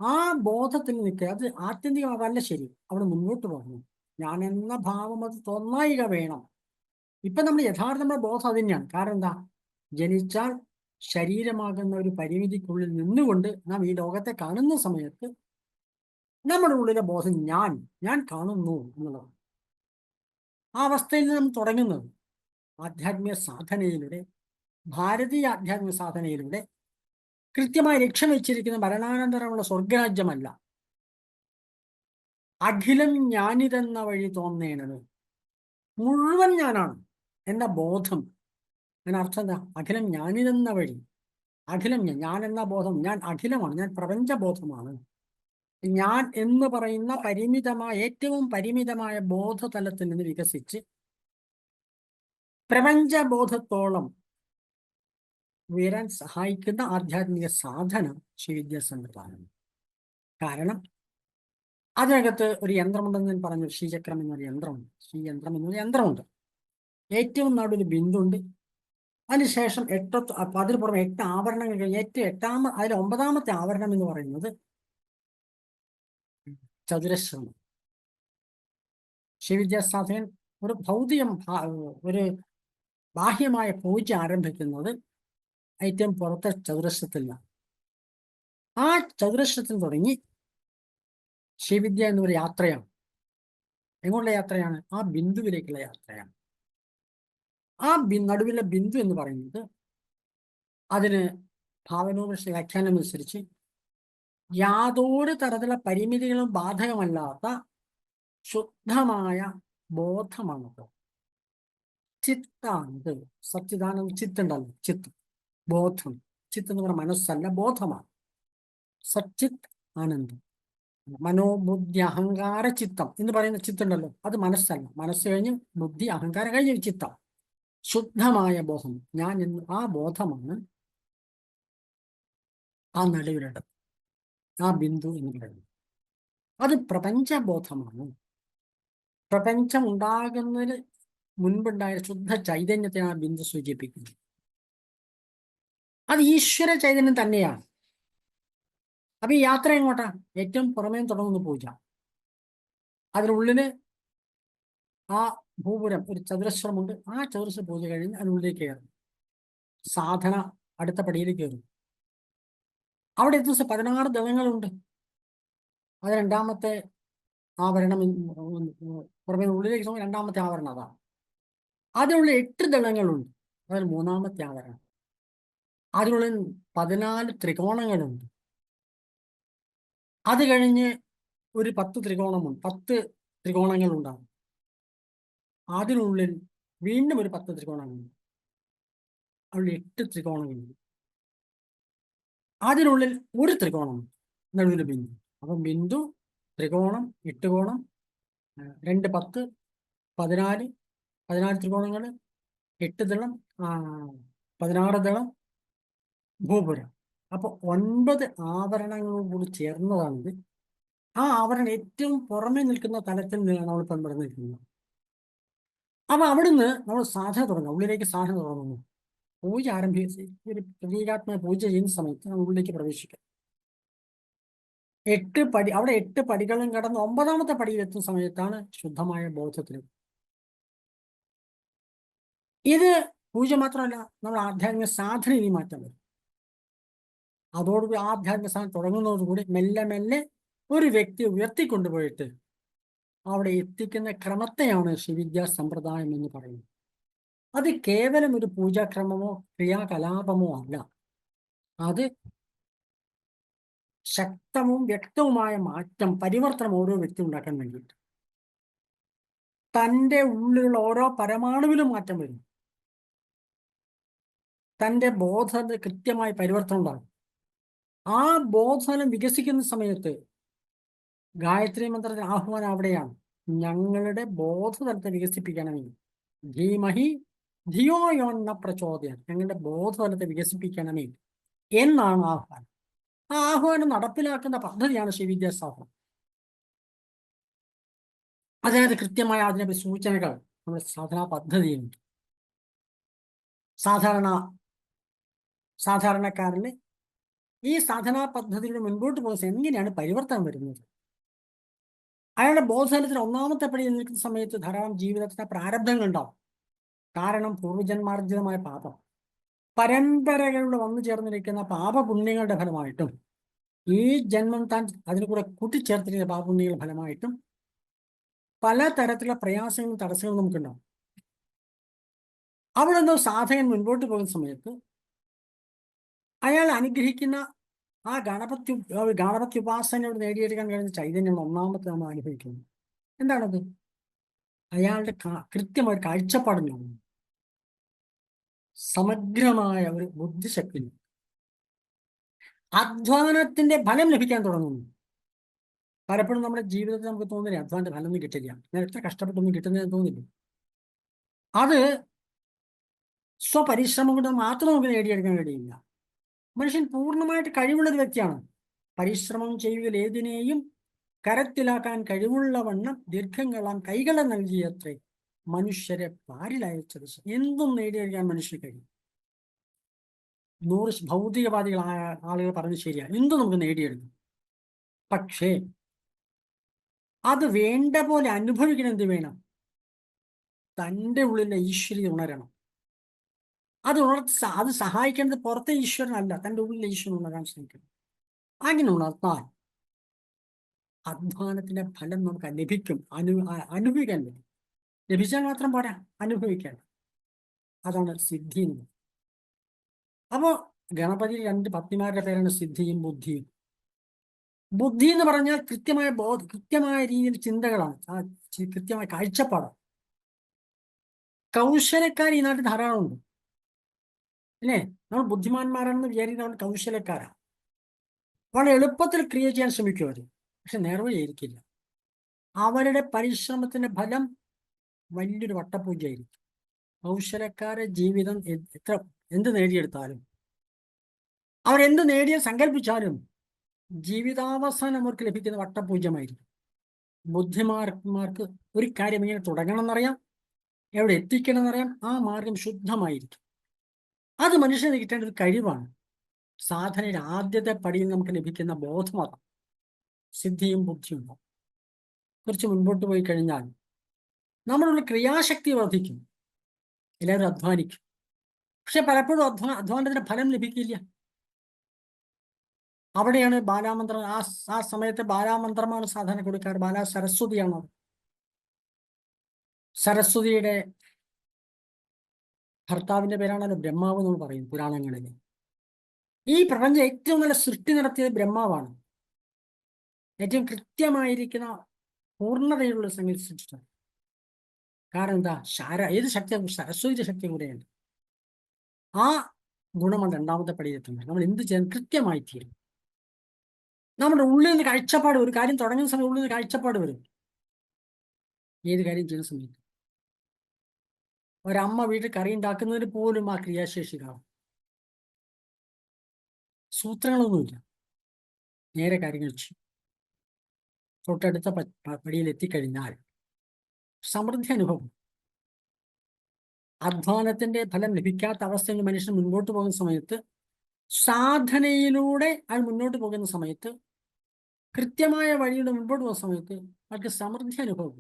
ആ ബോധത്തിൽ നിൽക്കുക, അത് ആത്യന്തികമാവല്ല ശരി, അവിടെ മുന്നോട്ട് പോകണം. ഞാൻ എന്ന ഭാവം അത് തോന്നായിക വേണം. ഇപ്പൊ നമ്മൾ യഥാർത്ഥമായ ബോധം അത് തന്നെയാണ്. കാരണം എന്താ, ജനിച്ചാൽ ശരീരമാകുന്ന ഒരു പരിമിതിക്കുള്ളിൽ നിന്നുകൊണ്ട് നാം ഈ ലോകത്തെ കാണുന്ന സമയത്ത് നമ്മുടെ ഉള്ളിലെ ബോധം ഞാൻ കാണുന്നു എന്നുള്ളതാണ്. ആ അവസ്ഥയിൽ നാം തുടങ്ങുന്നത് ആധ്യാത്മിക സാധനയിലൂടെ, ഭാരതീയ ആധ്യാത്മിക സാധനയിലൂടെ കൃത്യമായി ലക്ഷ്യം വെച്ചിരിക്കുന്ന മരണാനന്തരമുള്ള സ്വർഗരാജ്യമല്ല, അഖിലം ഞാനിതെന്ന വഴി തോന്നേണത്. മുഴുവൻ ഞാനാണ് എന്ന ബോധം. അതിനർത്ഥം എന്താ? അഖിലം ഞാനിതെന്ന വഴി, അഖിലം ഞാൻ എന്ന ബോധം, ഞാൻ അഖിലമാണ്, ഞാൻ പ്രപഞ്ചബോധമാണ്. ഞാൻ എന്ന് പറയുന്ന ഏറ്റവും പരിമിതമായ ബോധതലത്തിൽ നിന്ന് വികസിച്ച് പ്രപഞ്ചബോധത്തോളം ഉയരാൻ സഹായിക്കുന്ന ആധ്യാത്മിക സാധന ശ്രീവിദ്യാസമ്പ്രദായം. കാരണം അതിനകത്ത് ഒരു യന്ത്രമുണ്ടെന്ന് ഞാൻ പറഞ്ഞു, ശ്രീചക്രം എന്നൊരു യന്ത്രമുണ്ട്, ശ്രീയന്ത്രം എന്നൊരു യന്ത്രമുണ്ട്. ഏറ്റവും നടുവിൽ ബിന്ദുണ്ട്. അതിനുശേഷം അതിന് പുറമെ 8 ആവരണങ്ങൾ കഴിഞ്ഞ് അതിൽ 9ാമത്തെ ആവരണം എന്ന് പറയുന്നത് ചതുരശ്രമം. ശ്രീവിദ്യാസാധകൻ ഒരു ഒരു ബാഹ്യമായ പൂജ ആരംഭിക്കുന്നത് ഏറ്റവും പുറത്തെ ചതുരശ്രത്തിലാണ്. ആ ചതുരശ്രത്തിൽ തുടങ്ങി ശ്രീവിദ്യ എന്നൊരു യാത്രയാണ്. എങ്ങോട്ടുള്ള യാത്രയാണ്? ആ ബിന്ദുവിലേക്കുള്ള യാത്രയാണ്. ആ നടുവിലെ ബിന്ദു എന്ന് പറയുന്നത്, അതിന് ഭാവനോപനിഷത്ത് വ്യാഖ്യാനം അനുസരിച്ച് യാതൊരു തരത്തിലുള്ള പരിമിതികളും ബാധകമല്ലാത്ത ശുദ്ധമായ ബോധമാണത്. ചിത്താനന്ദ സച്ചിദാനന്ദ ചിത്തുണ്ടല്ലോ, ചിത്ത് ബോധം. ചിത്ത് എന്ന് പറഞ്ഞ മനസ്സല്ല, ബോധമാണ്. സച്ചിത് ആനന്ദം. മനോബുദ്ധി അഹങ്കാര ചിത്തം എന്ന് പറയുന്ന ചിത്തുണ്ടല്ലോ, അത് മനസ്സല്ല. മനസ്സ് കഴിഞ്ഞ് ബുദ്ധി അഹങ്കാരം കഴിഞ്ഞ് ചിത്തം, ശുദ്ധമായ ബോധം. ഞാൻ എന്ന് ആ ബോധമാണ് ആ നടുവിലുള്ളത്, ആ ബിന്ദു എന്ന് പറയുന്നത്. അത് പ്രപഞ്ചബോധമാണ്. പ്രപഞ്ചം ഉണ്ടാകുന്നതിന് മുൻപുണ്ടായ ശുദ്ധ ചൈതന്യത്തെയാണ് ആ ബിന്ദു സൂചിപ്പിക്കുന്നത്. അത് ഈശ്വര ചൈതന്യം തന്നെയാണ്. അപ്പൊ ഈ യാത്ര എങ്ങോട്ടാ? ഏറ്റവും പുറമേ തുടങ്ങുന്ന പൂജ. അതിനുള്ളില് ആ ഭൂപുരം, ഒരു ചതുരശ്രമുണ്ട്. ആ ചതുരശ്ര പൂജ കഴിഞ്ഞ് അതിനുള്ളിലേക്ക് കയറും. സാധന അടുത്ത പടിയിലേക്ക് കയറും. അവിടെ എത്തുന്ന 16 ദളങ്ങളുണ്ട്. അത് 2ാമത്തെ ആവരണം. പുറമേ ഉള്ളിലേക്ക് 2ാമത്തെ ആവരണം അതാണ്. അതിനുള്ള 8 ദളങ്ങളുണ്ട്. അതിൽ 3ാമത്തെ ആവരണം. അതിനുള്ളിൽ 14 ത്രികോണങ്ങളുണ്ട്. അത് കഴിഞ്ഞ് ഒരു 10 ത്രികോണമുണ്ട്. 10 ത്രികോണങ്ങളുണ്ടാകും. അതിനുള്ളിൽ വീണ്ടും ഒരു 10 ത്രികോണങ്ങളുണ്ട്. അവിടെ 8 ത്രികോണങ്ങളുണ്ട്. അതിനുള്ളിൽ ഒരു ത്രികോണമുണ്ട്, നടുവിൽ ബിന്ദു. അപ്പം ബിന്ദു, ത്രികോണം, 8 കോണം, 2 10, 14 ത്രികോണങ്ങൾ, 8 ദളം, 16 ദളം, ഭൂപുരം. അപ്പൊ 9 ആവരണങ്ങളും കൂടി ചേർന്നതാണിത്. ആ ആവരണം ഏറ്റവും പുറമേ നിൽക്കുന്ന തലത്തിൽ നിന്നാണ് നമ്മൾ പെൺപെടുന്ന നിൽക്കുന്നത്. അപ്പൊ അവിടുന്ന് നമ്മൾ സാധന തുടങ്ങും, ഉള്ളിലേക്ക് സാധന തുടങ്ങുന്നു. പൂജ ആരംഭിച്ച് ഒരു പ്രതീകാത്മക പൂജ ചെയ്യുന്ന സമയത്ത് നമ്മൾ ഉള്ളിലേക്ക് പ്രവേശിക്കാം. 8 പടി, അവിടെ 8 പടികളും കടന്ന് 9ാമത്തെ പടിയിലെത്തുന്ന സമയത്താണ് ശുദ്ധമായ ബോധത്തിൽ. ഇത് പൂജ മാത്രമല്ല, നമ്മൾ ആധ്യാത്മിക സാധന ഇനി മാറ്റം വരും. അതോടുകൂടി ആധ്യാത്മിക സാധനം തുടങ്ങുന്നതോടുകൂടി മെല്ലെ മെല്ലെ ഒരു വ്യക്തി ഉയർത്തിക്കൊണ്ടുപോയിട്ട് അവിടെ എത്തിക്കുന്ന ക്രമത്തെയാണ് ശ്രീവിദ്യാ സമ്പ്രദായം എന്ന് പറയുന്നത്. അത് കേവലം ഒരു പൂജാക്രമമോ ക്രിയാകലാപമോ അല്ല, അത് ശക്തവും വ്യക്തവുമായ മാറ്റം, പരിവർത്തനം ഓരോ വ്യക്തി ഉണ്ടാക്കാൻ വേണ്ടിയിട്ട്. തൻ്റെ ഉള്ളിലുള്ള ഓരോ പരമാണുവിലും മാറ്റം വരും. തൻ്റെ ബോധത്തെ കൃത്യമായി പരിവർത്തനം ഉണ്ടാകും. ആ ബോധനം വികസിക്കുന്ന സമയത്ത് ഗായത്രി മന്ത്രത്തിന്റെ ആഹ്വാനം അവിടെയാണ്. ഞങ്ങളുടെ ബോധതലത്തെ വികസിപ്പിക്കണമെങ്കിൽ ധീമഹി ധിയോ യോന്ന പ്രചോദയം, ഞങ്ങളുടെ ബോധതലത്തെ വികസിപ്പിക്കണമേ എന്നാണ് ആഹ്വാനം. ആ ആഹ്വാനം നടപ്പിലാക്കുന്ന പദ്ധതിയാണ് ശ്രീവിദ്യാസാധനം. അതായത് കൃത്യമായ അതിനെ സൂചനകൾ നമ്മുടെ സാധനാ പദ്ധതിയുണ്ട്. സാധാരണക്കാരന് ഈ സാധനാ പദ്ധതിയുടെ മുൻപോട്ട് പോകുന്ന എങ്ങനെയാണ് പരിവർത്തനം വരുന്നത്? അയാളുടെ ബോധതലത്തിൽ 1ാമത്തെ പടിയിൽ നിൽക്കുന്ന സമയത്ത് ധാരാളം ജീവിതത്തിലെ പ്രാരബ്ധങ്ങൾ ഉണ്ടാവും. കാരണം പൂർവജന്മാർജിതമായ പാപം, പരമ്പരകളിലൂടെ വന്നു ചേർന്നിരിക്കുന്ന പാപപുണ്യങ്ങളുടെ ഫലമായിട്ടും ഈ ജന്മം താൻ അതിന് കൂടെ കൂട്ടിച്ചേർത്തിരിക്കുന്ന പാപപുണ്യങ്ങളുടെ ഫലമായിട്ടും പല തരത്തിലുള്ള പ്രയാസങ്ങളും തടസ്സങ്ങളും നമുക്കുണ്ടാവും. അവിടെ നിന്ന് സാധകൻ മുൻപോട്ട് പോകുന്ന സമയത്ത് അയാൾ അനുഗ്രഹിക്കുന്ന ആ ഗണപതി ഉപാസനയോട് നേടിയെടുക്കാൻ കഴിയുന്ന ചൈതന്യമാണ് 1ാമത്തെ നമ്മൾ അനുഭവിക്കുന്നത്. എന്താണത്? അയാളുടെ കൃത്യമായ ഒരു കാഴ്ചപ്പാടുണ്ടാകുന്നു, സമഗ്രമായ ഒരു ബുദ്ധിശക്തി, അധ്വാനത്തിന്റെ ഫലം ലഭിക്കാൻ തുടങ്ങുന്നു. പലപ്പോഴും നമ്മുടെ ജീവിതത്തിൽ നമുക്ക് തോന്നില്ല അധ്വാനത്തിന്റെ ഫലമൊന്നും കിട്ടില്ല, ഞാൻ എത്ര കഷ്ടപ്പെട്ടൊന്നും കിട്ടുന്നതെന്ന് തോന്നില്ല. അത് സ്വപരിശ്രമം കൊണ്ട് മാത്രം നമുക്ക് നേടിയെടുക്കാൻ കഴിയില്ല. മനുഷ്യൻ പൂർണ്ണമായിട്ട് കഴിവുള്ള ഒരു വ്യക്തിയാണ്. പരിശ്രമം ചെയ്യുക ഏതിനെയും കരത്തിലാക്കാൻ കഴിവുള്ളവണ്ണം ദീർഘങ്ങളാം കൈകളെ നൽകിയത്രേ മനുഷ്യരെ പാരിലയച്ചത്. എന്തും നേടിയെടുക്കാൻ മനുഷ്യന് കഴിയും. 100 ഭൗതികവാദികളായ ആളുകൾ പറഞ്ഞ് ശരിയാണ്, എന്തും നമുക്ക് നേടിയെടുക്കും. പക്ഷേ അത് വേണ്ട പോലെ അനുഭവിക്കണം. എന്ത് വേണം? തൻ്റെ ഉള്ളിലെ ഈശ്വരീയ ഉണരണം. അത് സഹായിക്കേണ്ടത് പുറത്തെ ഈശ്വരനല്ല, തൻ്റെ ഉള്ളിലെ ഈശ്വരൻ ഉണരാൻ ശ്രമിക്കണം. അങ്ങനെ ഉണർത്താൻ അധ്വാനത്തിന്റെ ഫലം നമുക്ക് ലഭിക്കും, അനുഭവിക്കാൻ പറ്റും. ലഭിച്ചാൽ മാത്രം പോരാ, അനുഭവിക്കാൻ. അതാണ് സിദ്ധി എന്ന്. അപ്പോ ഗണപതി 2 പത്നിമാരുടെ പേരാണ് സിദ്ധിയും ബുദ്ധിയും. ബുദ്ധി എന്ന് പറഞ്ഞാൽ കൃത്യമായ രീതിയിൽ ചിന്തകളാണ്, കൃത്യമായ കാഴ്ചപ്പാടാണ്. കൗശലക്കാർ ഈ നാട്ടിൽ ധാരാളം ഉണ്ട്, അല്ലേ? നമ്മൾ ബുദ്ധിമാന്മാരാണെന്ന് വിചാരിക്കുന്ന കൗശലക്കാരാണ്. വളരെ എളുപ്പത്തിൽ ക്രിയ ചെയ്യാൻ ശ്രമിക്കും അവർ, പക്ഷെ നേർവഴിയായിരിക്കില്ല. അവരുടെ പരിശ്രമത്തിന്റെ ഫലം വലിയൊരു വട്ടപൂജയായിരിക്കും. കൗശലക്കാരെ ജീവിതം എന്ത് നേടിയെടുത്താലും, അവരെന്ത് നേടിയ സങ്കല്പിച്ചാലും ജീവിതാവസാനം അവർക്ക് ലഭിക്കുന്ന വട്ടപൂജ്യമായിരിക്കും. ബുദ്ധിമാന്മാർക്ക് ഒരു കാര്യം ഇങ്ങനെ തുടങ്ങണം എന്നറിയാം, എവിടെ എത്തിക്കണം എന്നറിയാം, ആ മാർഗം ശുദ്ധമായിരിക്കും. അത് മനുഷ്യന് കിട്ടേണ്ട ഒരു കഴിവാണ്. സാധനയുടെ ആദ്യത്തെ പടിയിൽ നമുക്ക് ലഭിക്കുന്ന ബോധമാണ് സിദ്ധിയും ബുദ്ധിയും. കുറച്ച് മുൻപോട്ട് പോയി കഴിഞ്ഞാൽ നമ്മളുള്ള ക്രിയാശക്തി വർദ്ധിക്കും, എല്ലാവരും അധ്വാനിക്കും. പക്ഷെ പലപ്പോഴും അധ്വാനത്തിന്റെ ഫലം ലഭിക്കില്ല. അവിടെയാണ് ബാലാമന്ത്രം. ആ സമയത്ത് ബാലാമന്ത്രമാണ് സാധാരണ കൊടുക്കാറ്. ബാല സരസ്വതിയാണ്. സരസ്വതിയുടെ ഭർത്താവിന്റെ പേരാണല്ലോ ബ്രഹ്മാവ് എന്ന് പറയും പുരാണങ്ങളിൽ. ഈ പ്രപഞ്ചം ഏറ്റവും നല്ല സൃഷ്ടി നടത്തിയത് ബ്രഹ്മാവാണ്. ഏറ്റവും കൃത്യമായിരിക്കുന്ന പൂർണ്ണതയുള്ള സംഗീത സൃഷ്ടി. കാരണം എന്താ? ഏത് ശക്തിയാണ്? സരസ്വതിയുടെ ശക്തി കൂടെയാണ്. ആ ഗുണമാണ് 2ാമത്തെ പടിയിലെത്തുന്നത്. നമ്മൾ എന്ത് ചെയ്യാൻ കൃത്യമായി തീരും. നമ്മുടെ ഉള്ളിൽ നിന്ന് കാഴ്ചപ്പാട്, ഒരു കാര്യം തുടങ്ങുന്ന സമയത്ത് ഉള്ളിൽ നിന്ന് കാഴ്ചപ്പാട് വരും. ഏത് കാര്യം ചെയ്യുന്ന സമയത്ത് ഒരമ്മ വീട്ടിൽ കറി ഉണ്ടാക്കുന്നതിന് പോലും ആ ക്രിയാശേഷി കാണും. സൂത്രങ്ങളൊന്നുമില്ല, നേരെ കാര്യങ്ങൾ ചെയ്യും. തൊട്ടടുത്ത പടിയിൽ എത്തിക്കഴിഞ്ഞാൽ സമൃദ്ധി അനുഭവം. അധ്വാനത്തിന്റെ ഫലം ലഭിക്കാത്ത അവസ്ഥയിൽ മനുഷ്യൻ മുൻപോട്ട് പോകുന്ന സമയത്ത്, സാധനയിലൂടെ അയാൾ മുന്നോട്ട് പോകുന്ന സമയത്ത്, കൃത്യമായ വഴിയുടെ മുൻപോട്ട് പോകുന്ന സമയത്ത് അയാൾക്ക് സമൃദ്ധി അനുഭവം.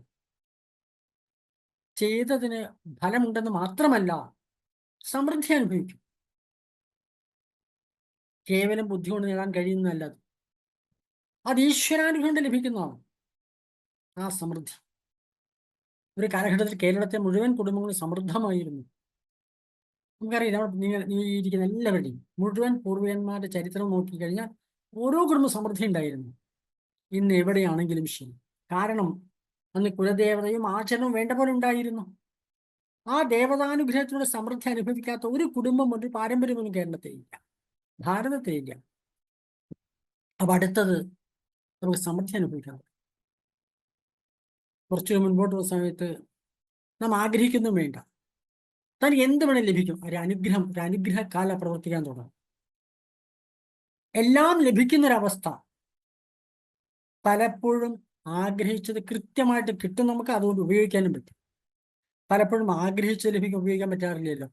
ചെയ്തതിന് ഫലമുണ്ടെന്ന് മാത്രമല്ല, സമൃദ്ധി അനുഭവിക്കും. കേവലം ബുദ്ധി കൊണ്ട് നേടാൻ കഴിയുന്നതല്ല അത്. അത് ഈശ്വരാനുഗ്രഹം കൊണ്ട് ലഭിക്കുന്നതാണ് ആ സമൃദ്ധി. ഒരു കാലഘട്ടത്തിൽ കേരളത്തെ മുഴുവൻ കുടുംബങ്ങളും സമൃദ്ധമായിരുന്നു. നമുക്കറിയാം, ഈ ഇരിക്കുന്ന എല്ലാവരുടെയും മുഴുവൻ പൂർവികന്മാരുടെ ചരിത്രം നോക്കിക്കഴിഞ്ഞാൽ ഓരോ കുടുംബ സമൃദ്ധി ഉണ്ടായിരുന്നു. ഇന്ന് എവിടെയാണെങ്കിലും ശരി. കാരണം അന്ന് കുലദേവതയും ആചരണവും വേണ്ട പോലെ ഉണ്ടായിരുന്നു. ആ ദേവതാനുഗ്രഹത്തിലൂടെ സമൃദ്ധി അനുഭവിക്കാത്ത ഒരു കുടുംബം, ഒരു പാരമ്പര്യമൊന്നും കേരളത്തിലില്ല, ഭാരതത്തിലില്ല. അപ്പൊ അടുത്തത് നമുക്ക് സമൃദ്ധി അനുഭവിക്കണം. കുറച്ചു മുൻപോട്ട് പോകുന്ന സമയത്ത് നാം ആഗ്രഹിക്കൊന്നും വേണ്ട, തനിക്ക് എന്ത് വേണേലും ലഭിക്കും. ഒരു അനുഗ്രഹകാല പ്രവർത്തിക്കാൻ തുടങ്ങും. എല്ലാം ലഭിക്കുന്നൊരവസ്ഥ. പലപ്പോഴും ആഗ്രഹിച്ചത് കൃത്യമായിട്ട് കിട്ടും, നമുക്ക് അതുകൊണ്ട് ഉപയോഗിക്കാനും പറ്റും. പലപ്പോഴും ആഗ്രഹിച്ചത് ലഭിക്കും, ഉപയോഗിക്കാൻ പറ്റാറില്ലല്ലോ.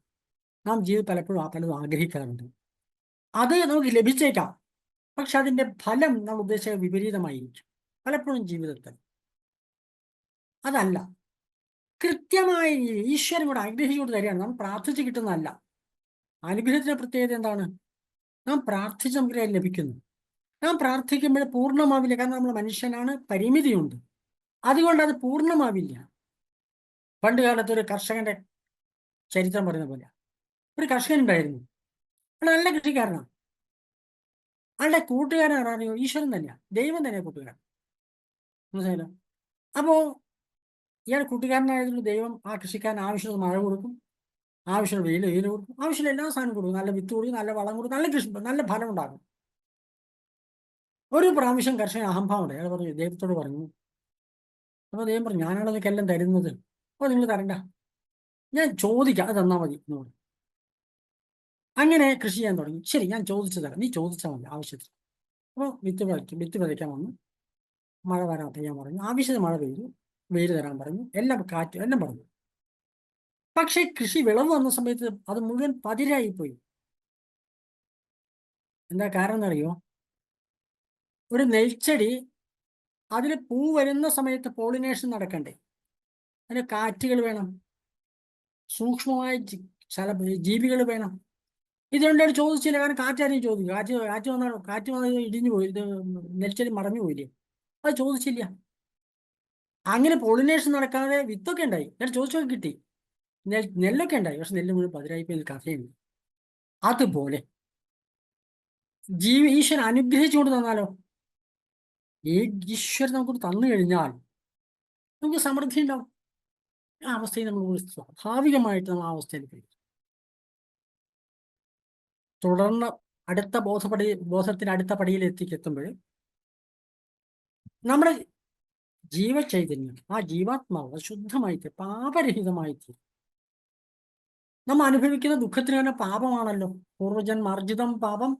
നാം ജീവിതം പലതും ആഗ്രഹിക്കാറുണ്ട്. അത് നമുക്ക് ലഭിച്ചേക്കാം, പക്ഷെ അതിൻ്റെ ഫലം നാം ഉദ്ദേശിച്ച വിപരീതമായിരിക്കും പലപ്പോഴും ജീവിതത്തിൽ. അതല്ല, കൃത്യമായി ഈശ്വരൻ കൂടെ ആഗ്രഹിച്ചുകൊണ്ട് തരികയാണ്. നാം പ്രാർത്ഥിച്ച് കിട്ടുന്നതല്ല. അനുഗ്രഹത്തിന്റെ പ്രത്യേകത എന്താണ്? നാം പ്രാർത്ഥിച്ച് നമുക്ക് ലഭിക്കുന്നു. നാം പ്രാർത്ഥിക്കുമ്പോൾ പൂർണ്ണമാവില്ല, കാരണം നമ്മൾ മനുഷ്യനാണ്, പരിമിതിയുണ്ട്. അതുകൊണ്ട് അത് പൂർണ്ണമാവില്ല. പണ്ട് കാലത്ത് ഒരു കർഷകന്റെ ചരിത്രം പറയുന്ന പോലെ, ഒരു കർഷകൻ ഉണ്ടായിരുന്നു. അയാൾ നല്ല കൃഷിക്കാരനാണ്. അയാളുടെ കൂട്ടുകാരൻ ആരാണെയോ? ഈശ്വരൻ തന്നെയാണ്, ദൈവം തന്നെയാണ് കൂട്ടുകാരൻ. മനസ്സിലായല്ലോ? അപ്പോ ഇയാൾ കൂട്ടുകാരനായതുകൊണ്ട് ദൈവം ആ കൃഷിക്കാരൻ ആവശ്യമുള്ള മഴ കൊടുക്കും, ആവശ്യമുള്ള വെയിൽ കൊടുക്കും, ആവശ്യമുള്ള എല്ലാ സാധനവും കൊടുക്കും. നല്ല വിത്ത് കൊടുക്കും, നല്ല വളം കൊടുക്കും, നല്ല കൃഷി, നല്ല ഫലം ഉണ്ടാകും. ഒരു പ്രാവശ്യം കർഷകൻ അഹംഭാവമുണ്ട്. അയാൾ പറഞ്ഞു, ദൈവത്തോട് പറഞ്ഞു. അപ്പോൾ ദൈവം പറഞ്ഞു, ഞാനാണ് നിങ്ങൾക്ക് എല്ലാം തരുന്നത്, അപ്പോൾ നിങ്ങൾ തരണ്ട, ഞാൻ ചോദിക്കാം, അത് തന്നാൽ മതി എന്ന് പറഞ്ഞു. അങ്ങനെ കൃഷി ചെയ്യാൻ തുടങ്ങി. ശരി, ഞാൻ ചോദിച്ചു തരാം, നീ ചോദിച്ചാൽ മതി ആവശ്യത്തിന്. അപ്പോൾ വിത്ത് വിതയ്ക്കാൻ വന്നു. മഴ പെയ്യാൻ പറഞ്ഞു. ആവശ്യത്തിന് മഴ പെയ്തു, വെയിൽ തരാൻ പറഞ്ഞു, എല്ലാം കാറ്റ് എല്ലാം പറഞ്ഞു. പക്ഷേ കൃഷി വിളവ് വന്ന സമയത്ത് അത് മുഴുവൻ പതിരായിപ്പോയി. എന്താ കാരണം എന്നറിയോ? ഒരു നെൽച്ചെടി, അതിൽ പൂ വരുന്ന സമയത്ത് പോളിനേഷൻ നടക്കണ്ടേ? അതിന് കാറ്റുകൾ വേണം, സൂക്ഷ്മമായ ജീവികൾ വേണം. ഇതുകൊണ്ടാണ് ചോദിച്ചില്ല. കാരണം കാറ്റാരെയും ചോദിക്കും. കാറ്റ് വന്നാൽ ഇടിഞ്ഞു പോയി, ഇത് നെൽച്ചെടി മറഞ്ഞു പോയില്ലേ? അത് ചോദിച്ചില്ല. അങ്ങനെ പോളിനേഷൻ നടക്കാതെ വിത്തൊക്കെ ഉണ്ടായി, ഞാൻ ചോദിച്ചൊക്കെ കിട്ടി, നെല്ലൊക്കെ ഉണ്ടായി. പക്ഷെ നെല്ല് മുഴുവൻ പതിരായിപ്പോയി കഥയുണ്ട്. അതുപോലെ ഈശ്വരൻ അനുഗ്രഹിച്ചുകൊണ്ട് തന്നാലോ? ഈശ്വരൻ നമുക്ക് തന്നു കഴിഞ്ഞാൽ നമുക്ക് സമൃദ്ധി ഉണ്ടാവും. ആ അവസ്ഥയിൽ നമ്മൾ സ്വാഭാവികമായിട്ട് നമ്മൾ ആ അവസ്ഥയിൽ കഴിയും. തുടർന്ന് അടുത്ത ബോധത്തിന് അടുത്ത പടിയിൽ എത്തുമ്പോൾ നമ്മുടെ ജീവചൈതന്യം, ആ ജീവാത്മാവ് ശുദ്ധമായി തീരും, പാപരഹിതമായി തീരും. നമ്മൾ അനുഭവിക്കുന്ന ദുഃഖത്തിന് തന്നെ പാപമാണല്ലോ. പൂർവജന്മാർജിതം പാപം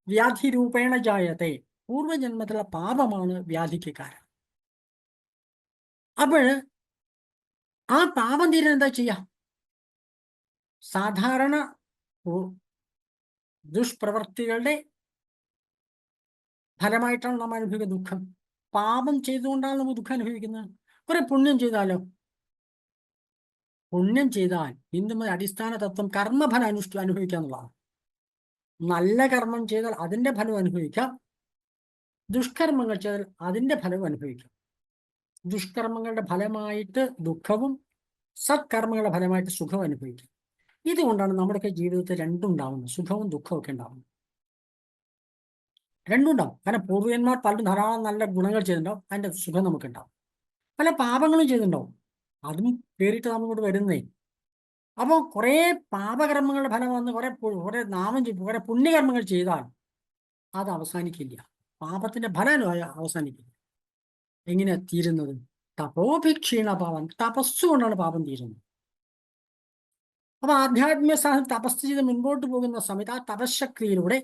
വ്യാധി രൂപേണ ജായത്തെ. പൂർവജന്മത്തിലുള്ള പാപമാണ് വ്യാധിക്ക് കാരണം. അപ്പോൾ ആ പാപം തീരാൻ എന്താ ചെയ്യാ? സാധാരണ ദുഷ്പ്രവർത്തികളുടെ ഫലമായിട്ടാണ് നമ്മൾ അനുഭവിക്കുന്ന ദുഃഖം. പാപം ചെയ്തുകൊണ്ടാണ് നമ്മൾ ദുഃഖം അനുഭവിക്കുന്നത്. കുറെ പുണ്യം ചെയ്താലോ? പുണ്യം ചെയ്താൽ ഹിന്ദുമത അടിസ്ഥാന തത്വം കർമ്മഫലം അനുഭവിക്കുക എന്നുള്ളതാണ്. നല്ല കർമ്മം ചെയ്താൽ അതിൻ്റെ ഫലം അനുഭവിക്കാം, ദുഷ്കർമ്മങ്ങൾ ചെയ്താൽ അതിൻ്റെ ഫലവും അനുഭവിക്കാം. ദുഷ്കർമ്മങ്ങളുടെ ഫലമായിട്ട് ദുഃഖവും സത്കർമ്മങ്ങളുടെ ഫലമായിട്ട് സുഖവും അനുഭവിക്കും. ഇതുകൊണ്ടാണ് നമ്മുടെയൊക്കെ ജീവിതത്തിൽ രണ്ടും ഉണ്ടാവുന്നത്, സുഖവും ദുഃഖവും ഒക്കെ ഉണ്ടാവുന്നത്. രണ്ടും ഉണ്ടാവും. കാരണം പൂർവികന്മാർ പലരും ധാരാളം നല്ല ഗുണങ്ങൾ ചെയ്തിട്ടുണ്ടാവും, അതിൻ്റെ സുഖം നമുക്കുണ്ടാവും. പല പാപങ്ങളും ചെയ്തിട്ടുണ്ടാവും, അതും കയറിയിട്ട് നമ്മോട് വരുന്നേ. അപ്പോൾ കുറേ പാപകർമ്മങ്ങളുടെ ഫലം വന്ന് കുറെ കുറെ പുണ്യകർമ്മങ്ങൾ ചെയ്താൽ അത് അവസാനിക്കില്ല, പാപത്തിന്റെ ഫലം അവസാനിക്കില്ല. എങ്ങനെയാ തീരുന്നത്? തപോഭിക്ഷീണ പാപം, തപസ്സുകൊണ്ടാണ് പാപം തീരുന്നത്. അപ്പൊ ആധ്യാത്മിക സാധനം തപസ് ചെയ്ത് മുൻപോട്ട് പോകുന്ന സമയത്ത്, ആ തപശക്തിയിലൂടെ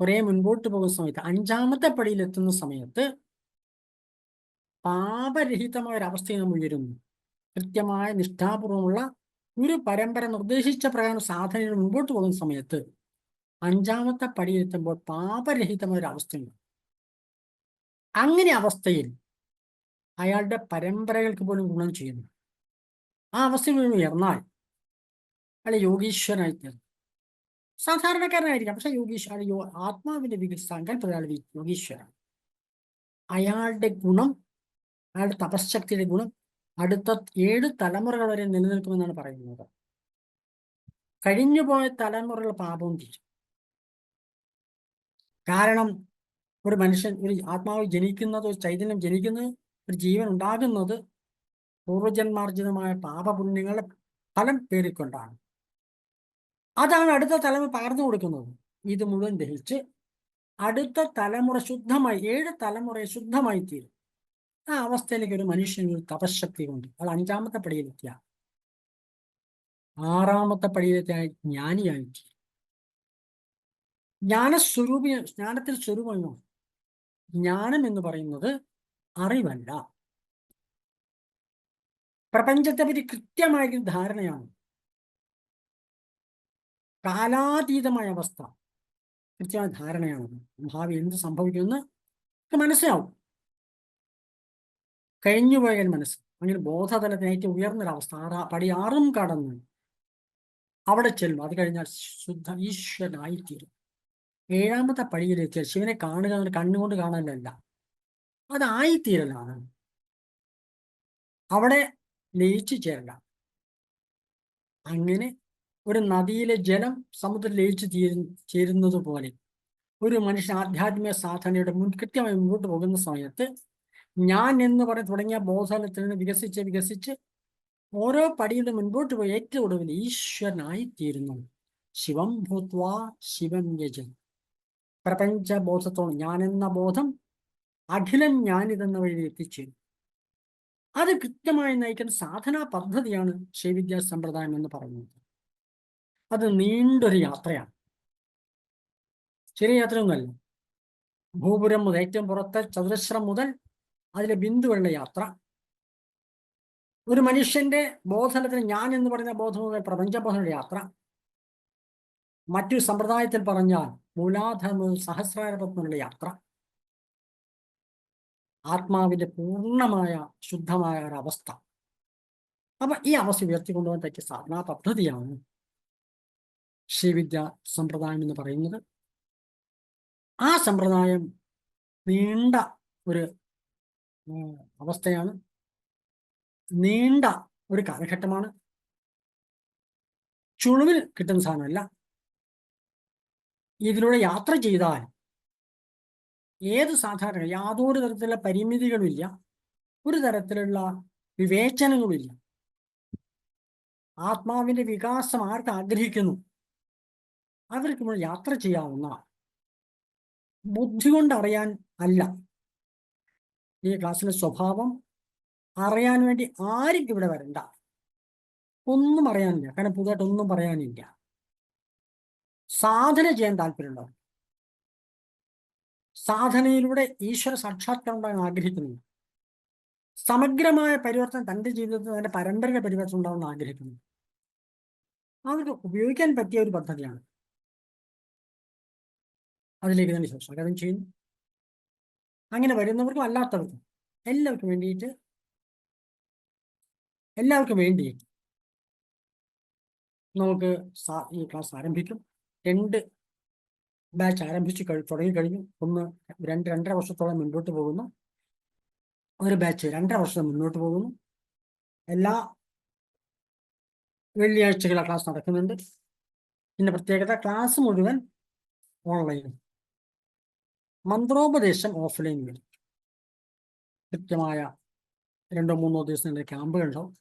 കുറെ മുൻപോട്ട് പോകുന്ന സമയത്ത്, 5ാമത്തെ പടിയിലെത്തുന്ന സമയത്ത് പാപരഹിതമായ ഒരു അവസ്ഥയിൽ നമ്മൾ ഉയരുന്നു. കൃത്യമായ നിഷ്ഠാപൂർവമുള്ള ഒരു പരമ്പര നിർദ്ദേശിച്ച പ്രകാരം സാധനകൾ മുമ്പോട്ട് പോകുന്ന സമയത്ത് 5ാമത്തെ പടിയെത്തുമ്പോൾ പാപരഹിതമായ ഒരു അവസ്ഥയുണ്ട്. അങ്ങനെ അവസ്ഥയിൽ അയാളുടെ പരമ്പരകൾക്ക് പോലും ഗുണം ചെയ്യുന്നു. ആ അവസ്ഥയിൽ ഉയർന്നാൽ അയാൾ യോഗീശ്വരനായി തീർന്നു. സാധാരണക്കാരനായിരിക്കാം, പക്ഷെ ആത്മാവിന്റെ സങ്കല്പ യോഗീശ്വരൻ. അയാളുടെ ഗുണം, അയാളുടെ തപശക്തിയുടെ ഗുണം അടുത്ത 7 തലമുറകൾ വരെ നിലനിൽക്കുമെന്നാണ് പറയുന്നത്. കഴിഞ്ഞുപോയ തലമുറകൾ പാപവും തീരും. കാരണം ഒരു മനുഷ്യൻ, ഒരു ആത്മാവ് ജനിക്കുന്നത്, ഒരു ചൈതന്യം ജനിക്കുന്നത്, ഒരു ജീവൻ ഉണ്ടാകുന്നത് പൂർവജന്മാർജിതമായ പാപപുണ്യങ്ങളുടെ ഫലം പേറിക്കൊണ്ടാണ്. അതാണ് അടുത്ത തലമുറ പകർന്നു കൊടുക്കുന്നത്. ഇത് മുഴുവൻ ദഹിച്ച് അടുത്ത തലമുറ ശുദ്ധമായി, 7 തലമുറയെ ശുദ്ധമായി തീരും. ആ അവസ്ഥയിലേക്ക് ഒരു മനുഷ്യന് ഒരു തപശക്തി കൊണ്ട് അത് 5ാമത്തെ പടിയിലെത്തിയ 6ാമത്തെ പടിയിലെത്തിയ ജ്ഞാനിയായി തീരും. ജ്ഞാനത്തിൽ സ്വരൂപമോ. ജ്ഞാനം എന്ന് പറയുന്നത് അറിവല്ല, പ്രപഞ്ചത്തെ പറ്റി കൃത്യമായ ധാരണയാണ്. കാലാതീതമായ അവസ്ഥ, കൃത്യമായ ധാരണയാണ്. ഭാവി എന്ത് സംഭവിക്കുമെന്ന് മനസ്സിലാവും. കഴിഞ്ഞുപോയാൽ മനസ്സ് അങ്ങനെ ബോധതലത്തിന് ഏറ്റവും ഉയർന്നൊരവസ്ഥ, പടി 6ഉം കടന്ന് അവിടെ ചെല്ലും. അത് കഴിഞ്ഞാൽ ശുദ്ധ ഈശ്വരനായിത്തീരും. 7ാമത്തെ പടിയിലെത്തിയാൽ ശിവനെ കാണുക കണ്ണുകൊണ്ട് കാണലല്ല, അതായിത്തീരലാണ്. അവിടെ ലയിച്ചു ചേരല. അങ്ങനെ ഒരു നദിയിലെ ജലം സമുദ്രം ലയിച്ചു ചേരുന്നത് പോലെ ഒരു മനുഷ്യൻ ആധ്യാത്മിക സാധനയുടെ കൃത്യമായി മുന്നോട്ട് പോകുന്ന സമയത്ത് ഞാൻ എന്ന് പറഞ്ഞ് തുടങ്ങിയ ബോധതലത്തിൽ നിന്ന് വികസിച്ച് ഓരോ പടിയുടെ മുൻപോട്ട് പോയി ഏറ്റവും ഒടുവിൽ ഈശ്വരനായിത്തീരുന്നു. ശിവം ഭൂത്വാ ശിവം യജൻ. പ്രപഞ്ചബോധത്തോളം ഞാനെന്ന ബോധം അഖിലം ഞാനിതെന്ന വഴി എത്തിച്ചേരും. അത് കൃത്യമായി നയിക്കുന്ന സാധനാ പദ്ധതിയാണ് ശ്രീവിദ്യാ സമ്പ്രദായം എന്ന് പറയുന്നത്. അത് നീണ്ടൊരു യാത്രയാണ്, ചെറിയ യാത്രയൊന്നുമല്ല. ഭൂപുരം മുതൽ ഏറ്റവും പുറത്തെ ചതുരശ്രം മുതൽ അതിലെ ബിന്ദുവെള്ള യാത്ര. ഒരു മനുഷ്യന്റെ ബോധനത്തിന് ഞാൻ എന്ന് പറയുന്ന ബോധം മുതൽ പ്രപഞ്ചബോധനയുടെ യാത്ര. മറ്റൊരു സമ്പ്രദായത്തിൽ പറഞ്ഞാൽ മൂലാധാരം മുതൽ സഹസ്രാരപത്മങ്ങളുടെ യാത്ര. ആത്മാവിന്റെ പൂർണ്ണമായ ശുദ്ധമായ ഒരവസ്ഥ. അപ്പൊ ഈ അവസ്ഥ ഉയർത്തിക്കൊണ്ടുപോകാൻ പറ്റിയ സാധനാ പദ്ധതിയാണ് ശ്രീവിദ്യ സമ്പ്രദായം എന്ന് പറയുന്നത്. ആ സമ്പ്രദായം നീണ്ട ഒരു അവസ്ഥയാണ്, നീണ്ട ഒരു കാലഘട്ടമാണ്. ചുളുവിൽ കിട്ടുന്ന സാധനമല്ല. ഇതിലൂടെ യാത്ര ചെയ്താൽ ഏത് സാധാരണ യാതൊരു തരത്തിലുള്ള പരിമിതികളുമില്ല, ഒരു തരത്തിലുള്ള വിവേചനങ്ങളുമില്ല. ആത്മാവിന്റെ വികാസം ആർക്ക് ആഗ്രഹിക്കുന്നു അവർക്ക് നമ്മൾ യാത്ര ചെയ്യാവുന്ന, ബുദ്ധി കൊണ്ട് അറിയാൻ അല്ല. ഈ ക്ലാസ്സിലെ സ്വഭാവം അറിയാൻ വേണ്ടി ആരും ഇവിടെ വരണ്ട. ഒന്നും അറിയാനില്ല, കാരണം പുതുതായിട്ടൊന്നും പറയാനില്ല. സാധന ചെയ്യാൻ താല്പര്യമുണ്ടാവും. സാധനയിലൂടെ ഈശ്വര സാക്ഷാത്കാരം ഉണ്ടാകാൻ ആഗ്രഹിക്കുന്നു. സമഗ്രമായ പരിവർത്തനം തൻ്റെ ജീവിതത്തിൽ തൻ്റെ പരമ്പരയുടെ പരിവർത്തനം ഉണ്ടാകുന്ന ആഗ്രഹിക്കുന്നു. അവർക്ക് ഉപയോഗിക്കാൻ പറ്റിയ ഒരു പദ്ധതിയാണ്. അതിലേക്ക് തന്നെ സ്വാഗതം ചെയ്യുന്നു. അങ്ങനെ വരുന്നവർക്കും അല്ലാത്തവർക്കും എല്ലാവർക്കും വേണ്ടി നമുക്ക് ഈ ക്ലാസ് ആരംഭിക്കും. 2 ബാച്ച് ആരംഭിച്ച് തുടങ്ങിക്കഴിഞ്ഞു. 2.5 വർഷത്തോളം മുൻപോട്ട് പോകുന്നു. ഒരു ബാച്ച് 2.5 വർഷം മുന്നോട്ട് പോകുന്നു. എല്ലാ വെള്ളിയാഴ്ചകളും ക്ലാസ് നടക്കുന്നുണ്ട്. പിന്നെ പ്രത്യേകത ക്ലാസ് മുഴുവൻ ഓൺലൈനും, മന്ത്രോപദേശം ഓഫ്ലൈൻ വരും. കൃത്യമായ 2-3 ദിവസങ്ങളുടെ ക്യാമ്പുകളുണ്ടാവും.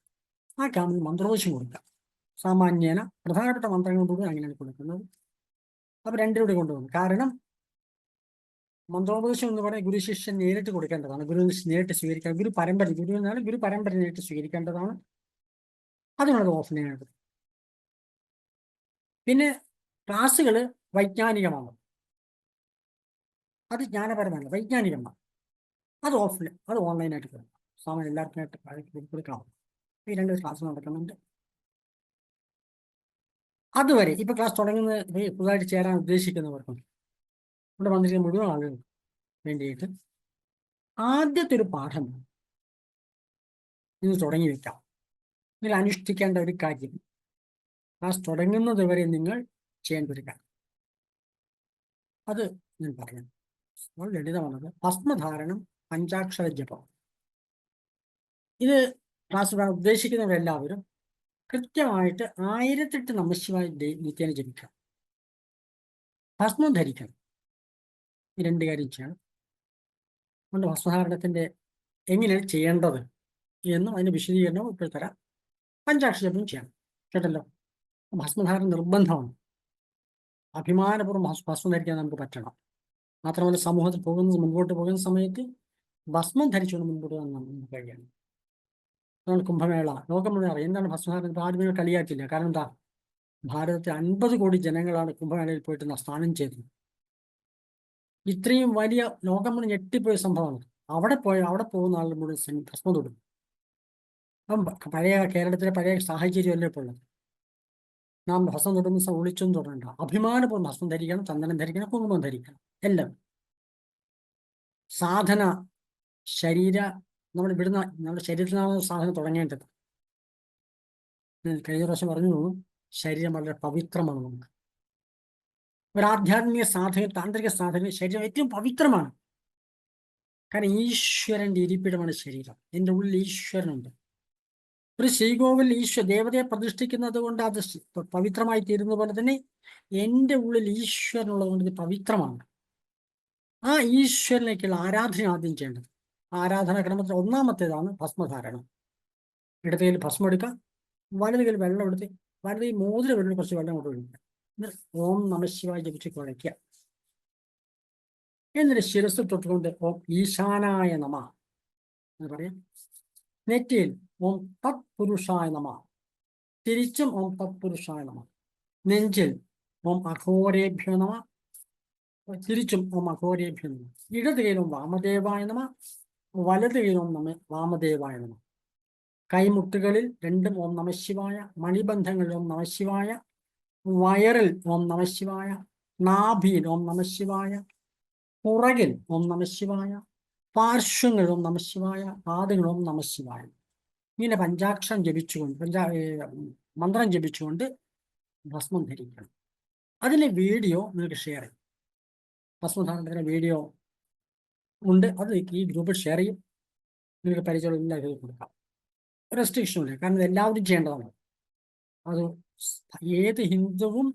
ആ ക്യാമ്പിൽ മന്ത്രോപദേശം കൊടുക്കാം. സാമാന്യേന പ്രധാനപ്പെട്ട മന്ത്രങ്ങൾ കൂടി അങ്ങനെയാണ് കൊടുക്കുന്നത്. അപ്പോൾ 2 കൂടി കൊണ്ടുപോകും. കാരണം മന്ത്രോപദേശം എന്ന് പറഞ്ഞാൽ ഗുരു ശിഷ്യൻ നേരിട്ട് കൊടുക്കേണ്ടതാണ്. ഗുരു നേരിട്ട് സ്വീകരിക്കാൻ, ഗുരു പരമ്പര നേരിട്ട് സ്വീകരിക്കേണ്ടതാണ്. അതിനുള്ളത് ഓഫ്ലൈൻ ആയിട്ട്. പിന്നെ ക്ലാസ്സുകൾ വൈജ്ഞാനികമാണ്, അത് ജ്ഞാനപരമല്ല, വൈജ്ഞാനികമാണ്. അത് ഓൺലൈനായിട്ട് കൊടുക്കും. സാമാന്യം എല്ലാവർക്കുമായിട്ട് കൊടുക്കണം. ഈ 2 ക്ലാസ് നടക്കുന്നുണ്ട്. അതുവരെ ഇപ്പൊ ക്ലാസ് തുടങ്ങുന്ന പുതുതായിട്ട് ചേരാൻ ഉദ്ദേശിക്കുന്നവർക്കും ഇവിടെ വന്നിരിക്കുന്ന മുഴുവൻ ആളുകൾക്കും വേണ്ടിയിട്ട് ആദ്യത്തെ ഒരു പാഠം നിങ്ങൾ തുടങ്ങി വെക്കാം. നിങ്ങൾ അനുഷ്ഠിക്കേണ്ട ഒരു കാര്യം, ക്ലാസ് തുടങ്ങുന്നത് വരെ നിങ്ങൾ ചെയ്യേണ്ട ഒരു കാര്യം, അത് ഞാൻ പറഞ്ഞു. വളരെ ലളിതമാണത്. ഭസ്മധാരണം, പഞ്ചാക്ഷര ജപം. ഇത് ക്ലാസ് ഉദ്ദേശിക്കുന്നവരെല്ലാവരും കൃത്യമായിട്ട് 1008 നമഃശിവായ നിത്യേന ജപിക്കണം. ഭസ്മം ധരിക്കണം. ഈ 2 കാര്യം ചെയ്യണം. അതുകൊണ്ട് ഭസ്മധാരണത്തിന്റെ എങ്ങനെയാണ് ചെയ്യേണ്ടത് എന്നും അതിന്റെ വിശദീകരണവും ഇപ്പോൾ തരാം. പഞ്ചാക്ഷര ജപം ചെയ്യണം. കേട്ടല്ലോ. ഭസ്മധാരണം നിർബന്ധമാണ്. അഭിമാനപൂർവ്വം ഭസ്മം ധരിക്കാൻ നമുക്ക് പറ്റണം. മാത്രമല്ല സമൂഹത്തിൽ മുൻപോട്ട് പോകുന്ന സമയത്ത് ഭസ്മം ധരിച്ചുകൊണ്ട് മുൻപോട്ട് നമുക്ക് കഴിയണം. അതാണ് കുംഭമേള. ലോകം മുഴുവൻ അറിയാം എന്താണ് ഭസ്മധാരണം. ആദ്യമേ കളിയാക്കില്ല. കാരണം എന്താ, ഭാരതത്തിൽ 50 കോടി ജനങ്ങളാണ് കുംഭമേളയിൽ പോയിട്ട് സ്നാനം ചെയ്തത്. ഇത്രയും വലിയ ലോകം മുഴുവൻ ഞെട്ടിപ്പോയ സംഭവമാണ്. അവിടെ പോകുന്ന ആളുകൾ മുഴുവൻ ഭസ്മം തൊടും. അപ്പം കേരളത്തിലെ പഴയ സാഹചര്യമല്ലേ ഇപ്പോൾ ഉള്ളത്. നാം ഭസ്മം തൊടുന്ന ഒളിച്ചൊന്നും തൊടണ്ട. അഭിമാനപൂർവ്വം ഭസ്മം ധരിക്കണം, ചന്ദനം ധരിക്കണം, കുങ്കുമം ധരിക്കണം. എല്ലാം സാധന നമ്മുടെ ശരീരത്തിനാണ് സാധന തുടങ്ങേണ്ടത്. കഴിഞ്ഞ പ്രാവശ്യം പറഞ്ഞു, ശരീരം വളരെ പവിത്രമാണ്. നമുക്ക് ഒരു ആധ്യാത്മിക സാധന, താന്ത്രിക സാധന ശരീരം ഏറ്റവും പവിത്രമാണ്. കാരണം ഈശ്വരന്റെ ഇരിപ്പിടമാണ് ശരീരം. എൻ്റെ ഉള്ളിൽ ഈശ്വരനുണ്ട്. ഒരു ശ്രീകോവിൽ ദേവതയെ പ്രതിഷ്ഠിക്കുന്നത് കൊണ്ട് അത് പവിത്രമായി തീരുന്ന പോലെ തന്നെ എൻ്റെ ഉള്ളിൽ ഈശ്വരനുള്ളത് കൊണ്ട് ഇത് പവിത്രമാണ്. ആ ഈശ്വരനേക്കുള്ള ആരാധന ആദ്യം ചെയ്യേണ്ടത്. ആരാധനാ ക്രമത്തിൽ ഒന്നാമത്തേതാണ് ഭസ്മധാരണം. ഇടത് കയ്യിൽ ഭസ്മം എടുക്കുക, വലത് കയ്യിൽ വെള്ളം എടുത്ത് വലത് കൈ മോതിരം വെള്ളം കുറച്ച് വെള്ളം കൊണ്ട് ഒഴിക്കുക. ഓം നമഃശിവായ ജപിച്ച് കുഴയ്ക്കുക. എന്നിട്ട് ശിരസ് തൊട്ടുകൊണ്ട് ഓം ഈശാനായ നമ എന്ന് പറയാം. നെറ്റിയിൽ ഓം തത്പുരുഷായ നമ, തിരിച്ചും ഓം തത്പുരുഷായ നമ. നെഞ്ചിൽ ഓം അഘോരേഭ്യോ നമ, തിരിച്ചും ഓം അഘോരേഭ്യോ നമ. ഇടത് കൈയിലും വാമദേവായ നമ, വലത് കൈയിലും വാമദേവായ നമ. കൈമുട്ടുകളിൽ 2 ഓം നമഃശിവായ, മണിബന്ധങ്ങളിൽ ഓം നമഃശിവായ, വയറിൽ ഓം നമഃശിവായ, നാഭിയിൽ ഓം നമഃശിവായ, പുറകിൽ ഓം നമഃശിവായ, പാർശ്വങ്ങൾ ഓം നമഃശിവായ, പാദങ്ങൾ ഓം നമഃശിവായ. ഇങ്ങനെ പഞ്ചാക്ഷരം ജപിച്ചുകൊണ്ട് മന്ത്രം ജപിച്ചുകൊണ്ട് ഭസ്മം ധരിക്കണം. അതിന് വീഡിയോ നിങ്ങൾക്ക് ഷെയർ ചെയ്യും. ഭസ്മധാരണത്തിന് വീഡിയോ ഉണ്ട്, അത് ഈ ഗ്രൂപ്പിൽ ഷെയർ ചെയ്യും. നിങ്ങൾക്ക് പരിചയമുള്ള എല്ലാവർക്കും കൊടുക്കാം. റെസ്ട്രിക്ഷനില്ല, കാരണം ഇത് എല്ലാവരും ചെയ്യേണ്ടതാണ്. അത് ഏത് ഹിന്ദുവും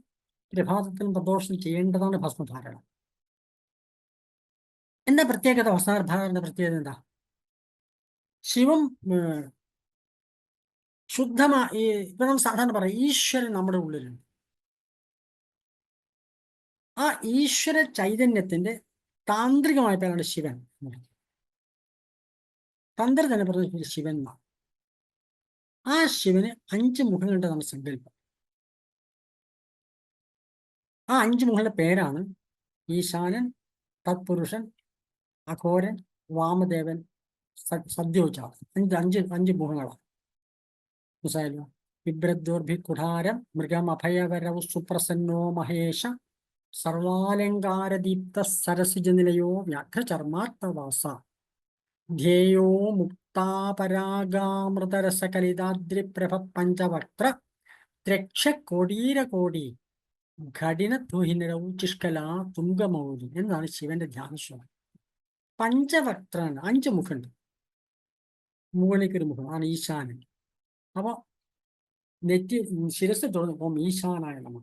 പ്രഭാതത്തിലും പ്രദോഷവും ചെയ്യേണ്ടതാണ് ഭസ്മധാരണ. എന്താ പ്രത്യേകത? ഭസ്മധാരണ പ്രത്യേകത എന്താ? ശിവം ശുദ്ധമായി, ഇപ്പൊ നമ്മൾ സാധാരണ പറയാം ഈശ്വരൻ നമ്മുടെ ഉള്ളിലുണ്ട്. ആ ഈശ്വര ചൈതന്യത്തിന്റെ താന്ത്രികമായ പേരാണ് ശിവൻ. തന്ത്ര തന്നെ പറഞ്ഞ ശിവൻ എന്നാണ്. ആ ശിവന് 5 മുഖങ്ങളുണ്ടെന്നാണ് സങ്കല്പം. ആ 5 മുഖങ്ങളുടെ പേരാണ് ഈശാനൻ, തത്പുരുഷൻ, അഘോരൻ, വാമദേവൻ, സദ്യോജാതൻ. 5 മുഖങ്ങളാണ്. മനസ്സിലായല്ലോ. ബിഭ്രദ്ദോർഭിക്കുഠാരം മൃഗമഭയവരവ് സുപ്രസന്നോ മഹേഷ സർവാലങ്കാരദീപ്ത സരസിജനിലയോ വ്യാഘ്രചർമാർത്ഥവാസ ധ്യേയോ മുക്താപരാഗാമൃതരസകലിതാദ്രിപ്രഭ പഞ്ചവക്ത്ര ദ്രക്ഷകോടീരകോടി ഘടിന തുഹിനരൗചിഷ്കല തുംഗമൗലി എന്നാണ് ശിവന്റെ ധ്യാനശ്ലോകം. പഞ്ചവക്ത്രൻ, 5 മുഖമുണ്ട്. മുകളിലേക്കൊരു മുഖം ആണ് ഈശാനൻ. അപ്പൊ ശിരസ് തൊഴുന്ന ഓം ഈശാനായ നമ,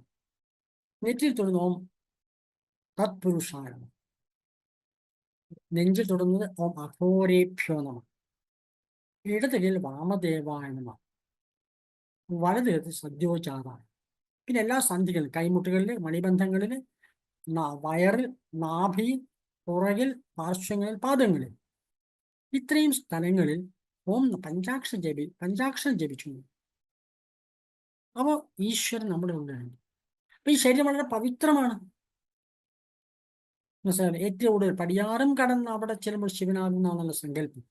നെറ്റിയിൽ തൊഴുന്ന ഓം തത്പുരുഷായ നമ, നെഞ്ചിൽ തൊടുന്നത് ഓം അഘോരേഭ്യോ നമ, ഇടത് കൈയിൽ വാമദേവായ നമ, വലത് കൈയിൽ സദ്യോജാതായ. പിന്നെ എല്ലാ സന്ധികളിലും കൈമുട്ടുകളിൽ, മണിബന്ധങ്ങളിൽ, വയറിൽ, നാഭിയിൽ, പുറകിൽ, പാർശ്വങ്ങളിൽ, പാദങ്ങളിൽ, ഇത്രയും സ്ഥലങ്ങളിൽ ഓം പഞ്ചാക്ഷരം ജപിച്ചു. അപ്പോൾ ഈശ്വരൻ നമ്മുടെ ഉള്ളിലുണ്ട്. അപ്പൊ ഈ ശരീരം വളരെ പവിത്രമാണ്. മനസ്സിലായി. ഏറ്റവും കൂടുതൽ പടിയാറും കടന്ന് അവിടെ ചെല്ലുമ്പോൾ ശിവനാകുന്നാണല്ലോ സങ്കല്പം.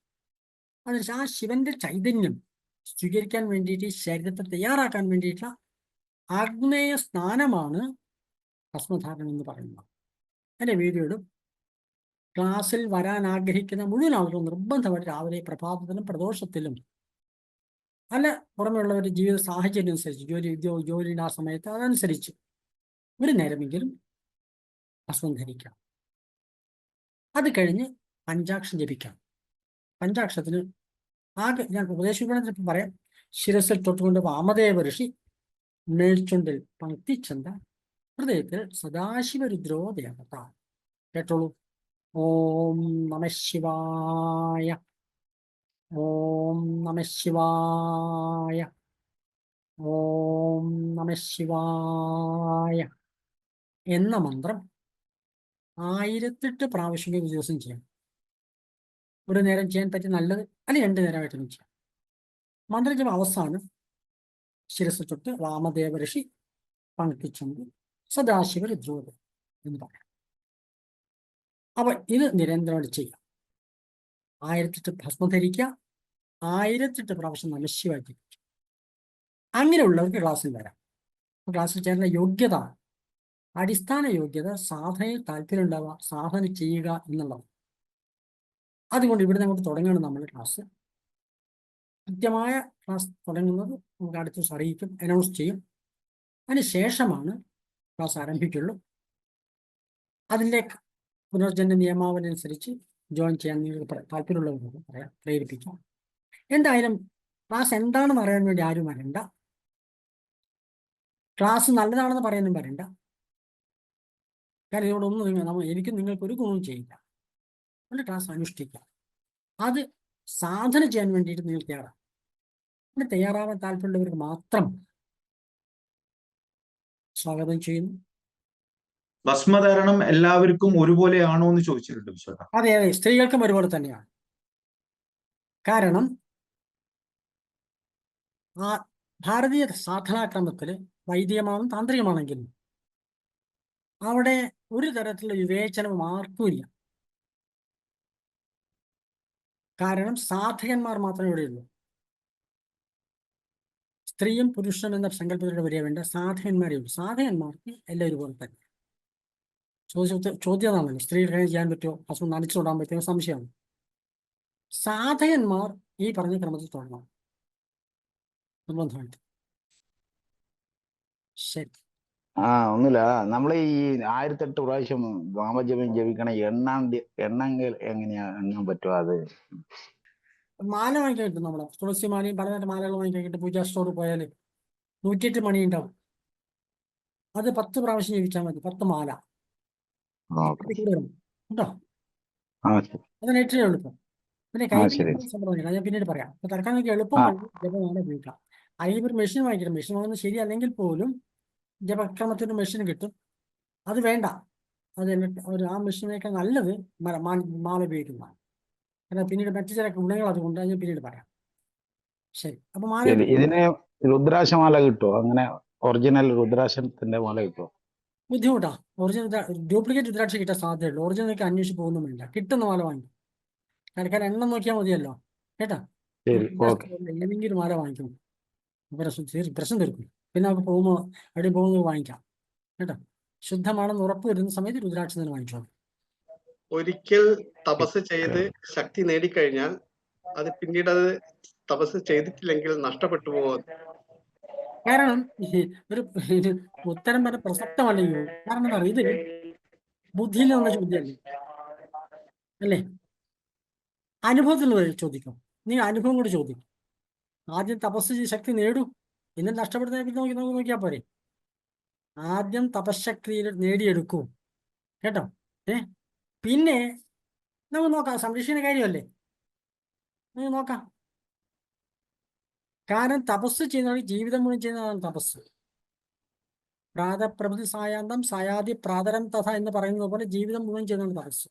അതിനുശേഷം ആ ശിവന്റെ ചൈതന്യം സ്വീകരിക്കാൻ വേണ്ടിയിട്ട് ശരീരത്തെ തയ്യാറാക്കാൻ വേണ്ടിയിട്ടുള്ള ആഗ്നേയ സ്നാനമാണ് ഭസ്മധാരണം എന്ന് പറയുന്നത്. എൻ്റെ വീഡിയോയിലും ക്ലാസ്സിൽ വരാൻ ആഗ്രഹിക്കുന്ന മുഴുവൻ ആളുകളും നിർബന്ധമായിട്ട് രാവിലെ പ്രഭാതത്തിലും പ്രദോഷത്തിലും അല്ല പുറമെയുള്ളവരുടെ ജീവിത സാഹചര്യം അനുസരിച്ച് ജോലിയുടെ ആ സമയത്ത് അതനുസരിച്ച് ഒരു നേരമെങ്കിലും ഭസ്മം ധരിക്കാം. അത് കഴിഞ്ഞ് പഞ്ചാക്ഷം ജപിക്കാം. പഞ്ചാക്ഷത്തിന് ആകെ ഞാൻ ഉപദേശിക്കണമെന്ന് പറയാം. ശിരസിൽ തൊട്ടുകൊണ്ട് വാമദേവ ഋഷി മേൽച്ചുണ്ടിൽ പങ്ക്തിച്ചന്ത ഹൃദയത്തിൽ സദാശിവരുദ്രോ ദേവത. കേട്ടോളൂ. ഓം നമഃ ശിവായ, ഓം നമഃ ശിവായ, ഓം നമഃ ശിവായ എന്ന മന്ത്രം 1008 പ്രാവശ്യം ഒരു ദിവസം ചെയ്യാം. ഒരു നേരം ചെയ്യാൻ പറ്റി നല്ലത്, അല്ലെങ്കിൽ 2 നേരമായിട്ടൊന്നും ചെയ്യാം. മന്ത്രജപം അവസാനം ശിരസ് തൊട്ട് വാമദേവ ഋഷി പങ്ക്തിച്ചന്ത് സദാശിവ രുദ്രോദ എന്ന് പറയാം. അപ്പൊ ഇത് നിരന്തരമായിട്ട് ചെയ്യാം. 1008 ഭസ്മം ധരിക്കുക, 1008 പ്രാവശ്യം നമഃശിവായി. അങ്ങനെയുള്ളവർക്ക് ക്ലാസ്സിൽ വരാം. ക്ലാസ്സിൽ ചേരുന്ന യോഗ്യത, അടിസ്ഥാന യോഗ്യത സാധനയിൽ താല്പര്യം ഉണ്ടാവുക, സാധന ചെയ്യുക എന്നുള്ളത്. അതുകൊണ്ട് ഇവിടെ അങ്ങോട്ട് തുടങ്ങണം നമ്മൾ ക്ലാസ്. കൃത്യമായ ക്ലാസ് തുടങ്ങുന്നത് നമുക്ക് അടുത്ത ദിവസം അറിയിക്കും, അനൗൺസ് ചെയ്യും. അതിന് ശേഷമാണ് ക്ലാസ് ആരംഭിക്കുള്ളൂ. അതിൻ്റെ പുനർജന്മ നിയമാവലി അനുസരിച്ച് ജോയിൻ ചെയ്യാൻ നിങ്ങൾക്ക് താല്പര്യമുള്ളവർക്ക് പറയാം, പ്രേരിപ്പിക്കാം. എന്തായാലും ക്ലാസ് എന്താണെന്ന് അറിയാൻ വേണ്ടി ആരും വരണ്ട. ക്ലാസ് നല്ലതാണെന്ന് പറയാനും വരണ്ട. കാരണം ഇതോടൊന്നും എനിക്ക് നിങ്ങൾക്കൊരു ഗുണവും ചെയ്യില്ല. അതുകൊണ്ട് ക്ലാസ് അനുഷ്ഠിക്കാം. അത് സാധന ചെയ്യാൻ വേണ്ടിയിട്ട് നിങ്ങൾ തയ്യാറാണ്. പിന്നെ തയ്യാറാവാൻ താല്പര്യമുള്ളവർക്ക് മാത്രം സ്വാഗതം ചെയ്യുന്നു. ഭസ്മധാരണം എല്ലാവർക്കും ഒരുപോലെയാണോ എന്ന് ചോദിച്ചിട്ടുണ്ട് വിശ്വനാഥ. അതെ അതെ, സ്ത്രീകൾക്കും ഒരുപോലെ തന്നെയാണ്. കാരണം ആ ഭാരതീയ സാധനാക്രമത്തിൽ വൈദികമാണെന്നും താന്ത്രികമാണെങ്കിലും അവിടെ ഒരു തരത്തിലുള്ള വിവേചനം ആർക്കുമില്ല. കാരണം സാധകന്മാർ മാത്രമേ ഇവിടെയുള്ളൂ. സ്ത്രീയും പുരുഷനും എന്ന സങ്കല്പത്തിലൂടെ വരിക വേണ്ട സാധകന്മാരേ ഉള്ളൂ. സാധകന്മാർക്ക് എല്ലാവരും പോലെ തന്നെ. ചോദ്യം അതാണല്ലോ, സ്ത്രീകൾക്ക് ചെയ്യാൻ പറ്റുമോ, ഭസ്മം നനച്ചു തൊടാൻ പറ്റുമോ സംശയമാണ്. സാധകന്മാർ ഈ പറഞ്ഞ ക്രമത്തിൽ തുടങ്ങണം നിർബന്ധമായിട്ട്. ശരി. ഒന്നുമില്ല. നമ്മൾ ഈ 1008 പ്രാവശ്യം വാമജപം ജപിക്കണ എണ്ണമെങ്കിൽ എങ്ങനെയാ എണ്ണാൻ പറ്റുമോ? അത് മാല വാങ്ങിക്കാൻ കിട്ടും. നമ്മളെ തുളസി മാലയും പലതരം മാലകൾ വാങ്ങിക്കാൻ കിട്ടും. പൂജാ സ്റ്റോറിൽ പോയാൽ 108 മണി ഉണ്ടാവും. അത് 10 പ്രാവശ്യം ജപിച്ചാൽ മതി. 10 മാല കേട്ടോ. അതിന് ഏറ്റവും എളുപ്പം. പിന്നെ കൈപ്പിടിക്കാൻ ഞാൻ പിന്നീട് പറയാം. അപ്പൊ തൽക്കാലം എളുപ്പം ജപമാല ഉപയോഗിക്കാം. അതിനൊരു മെഷീൻ വാങ്ങിക്കണം. മെഷീൻ വാങ്ങുന്നത് ശരിയല്ലെങ്കിൽ പോലും ജപക്രമത്തിന് മെഷീൻ കിട്ടും. അത് വേണ്ട. അത് ആ മെഷീനേക്കാൾ നല്ലത് മാല ഉപയോഗിക്കുന്നതാണ്. കാരണം പിന്നീട് മറ്റു ചില ഗുണങ്ങൾ അതുകൊണ്ട് ഞാൻ പിന്നീട് പറയാം. ശരി. അപ്പൊ മാല ഇതിന് രുദ്രാക്ഷമാല കിട്ടുമോ? അങ്ങനെ ഒറിജിനൽ രുദ്രാക്ഷത്തിന്റെ മാല കിട്ടുമോ? ബുദ്ധിമുട്ടാ. ഒറിജിനൽ ഡ്യൂപ്ലിക്കേറ്റ് രുദ്രാക്ഷ കിട്ടാൻ സാധ്യതയുള്ളൂ. ഒറിജിനലൊക്കെ അന്വേഷിച്ച് പോകുന്നും വേണ്ട. കിട്ടുന്ന മാല വാങ്ങിക്കും. തൽക്കാലം എണ്ണം നോക്കിയാൽ മതിയല്ലോ. കേട്ടാ. ഏതെങ്കിലും മാല വാങ്ങിക്കും. പ്രശ്നം തീർക്കും. പിന്നെ നമുക്ക് പോകുമ്പോൾ എവിടെയും പോകുന്നത് വാങ്ങിക്കാം. കേട്ടോ. ശുദ്ധമാണെന്ന് ഉറപ്പ് വരുന്ന സമയത്ത് രുദ്രാക്ഷ തന്നെ വാങ്ങിച്ചോളൂ. ഒരിക്കൽ തപസ് ചെയ്ത് ശക്തി നേടിക്കഴിഞ്ഞാൽ അത് പിന്നീട് അത് തപസ് ചെയ്തിട്ടില്ലെങ്കിൽ നഷ്ടപ്പെട്ടു പോകും. കാരണം ഒരു ഉത്തരം വരെ പ്രസക്തമല്ലയോ. കാരണം എന്താ പറയുക, ഇത് ബുദ്ധിയിൽ നിന്നുള്ള ചോദ്യമല്ലേ അല്ലേ? അനുഭവത്തിൽ ചോദിക്കും. നീ അനുഭവം കൂടി ചോദിക്കും. ആദ്യം തപസ് ചെയ്ത് ശക്തി നേടൂ, പിന്നെ നഷ്ടപ്പെടുന്ന നോക്കിയാൽ പോരെ. ആദ്യം തപശക്തി നേടിയെടുക്കൂ. കേട്ടോ. പിന്നെ നമുക്ക് നോക്കാം. സംരക്ഷിക്കുന്ന കാര്യമല്ലേ, നമുക്ക് നോക്കാം. കാരണം തപസ് ചെയ്യുന്ന ജീവിതം മുഴുവൻ ചെയ്യുന്നതാണ് തപസ്. പ്രാതപ്രഭൃതി സായാന്തം സായാദി പ്രാതരം തഥ എന്ന് പറയുന്നത് പോലെ ജീവിതം മുഴുവൻ ചെയ്യുന്നതാണ് തപസ്.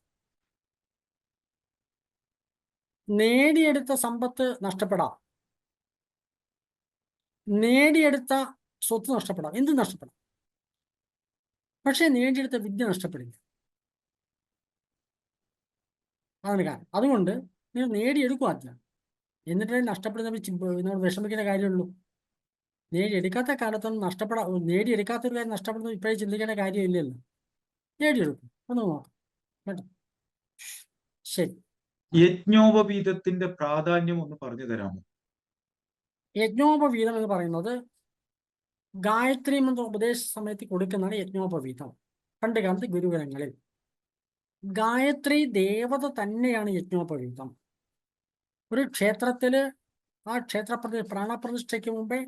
നേടിയെടുത്ത സമ്പത്ത് നഷ്ടപ്പെടാം, നേടിയെടുത്ത സ്വത്ത് നഷ്ടപ്പെടാം, എന്ത് നഷ്ടപ്പെടാം. പക്ഷെ നേടിയെടുത്ത വിദ്യ നഷ്ടപ്പെടില്ല. അതാണ് കാരണം. അതുകൊണ്ട് നിങ്ങൾ നേടിയെടുക്കും ആദ്യം. എന്നിട്ട് നഷ്ടപ്പെടുന്ന നമ്മൾ വിഷമിക്കേണ്ട കാര്യമുള്ളൂ. നേടിയെടുക്കാത്ത കാലത്തൊന്നും നേടിയെടുക്കാത്ത ഒരു കാര്യം നഷ്ടപ്പെടുന്നത് ഇപ്പോഴേ ചിന്തിക്കേണ്ട കാര്യമില്ലല്ലോ. നേടിയെടുക്കും, ഒന്ന് നോക്കാം കേട്ടോ. ശരി. യജ്ഞോപവീതത്തിന്റെ പ്രാധാന്യം ഒന്ന് പറഞ്ഞു തരാമോ? യജ്ഞോപവീതം എന്ന് പറയുന്നത് ഗായത്രി മന്ത്ര ഉപദേശ സമയത്ത് കൊടുക്കുന്നതാണ് യജ്ഞോപവീതം. പണ്ട് കാലത്ത് ഗുരുകുലങ്ങളിൽ ഗായത്രി ദേവത തന്നെയാണ് യജ്ഞോപവീതം. ഒരു ക്ഷേത്രത്തില് ആ പ്രാണപ്രതിഷ്ഠയ്ക്ക് മുമ്പേ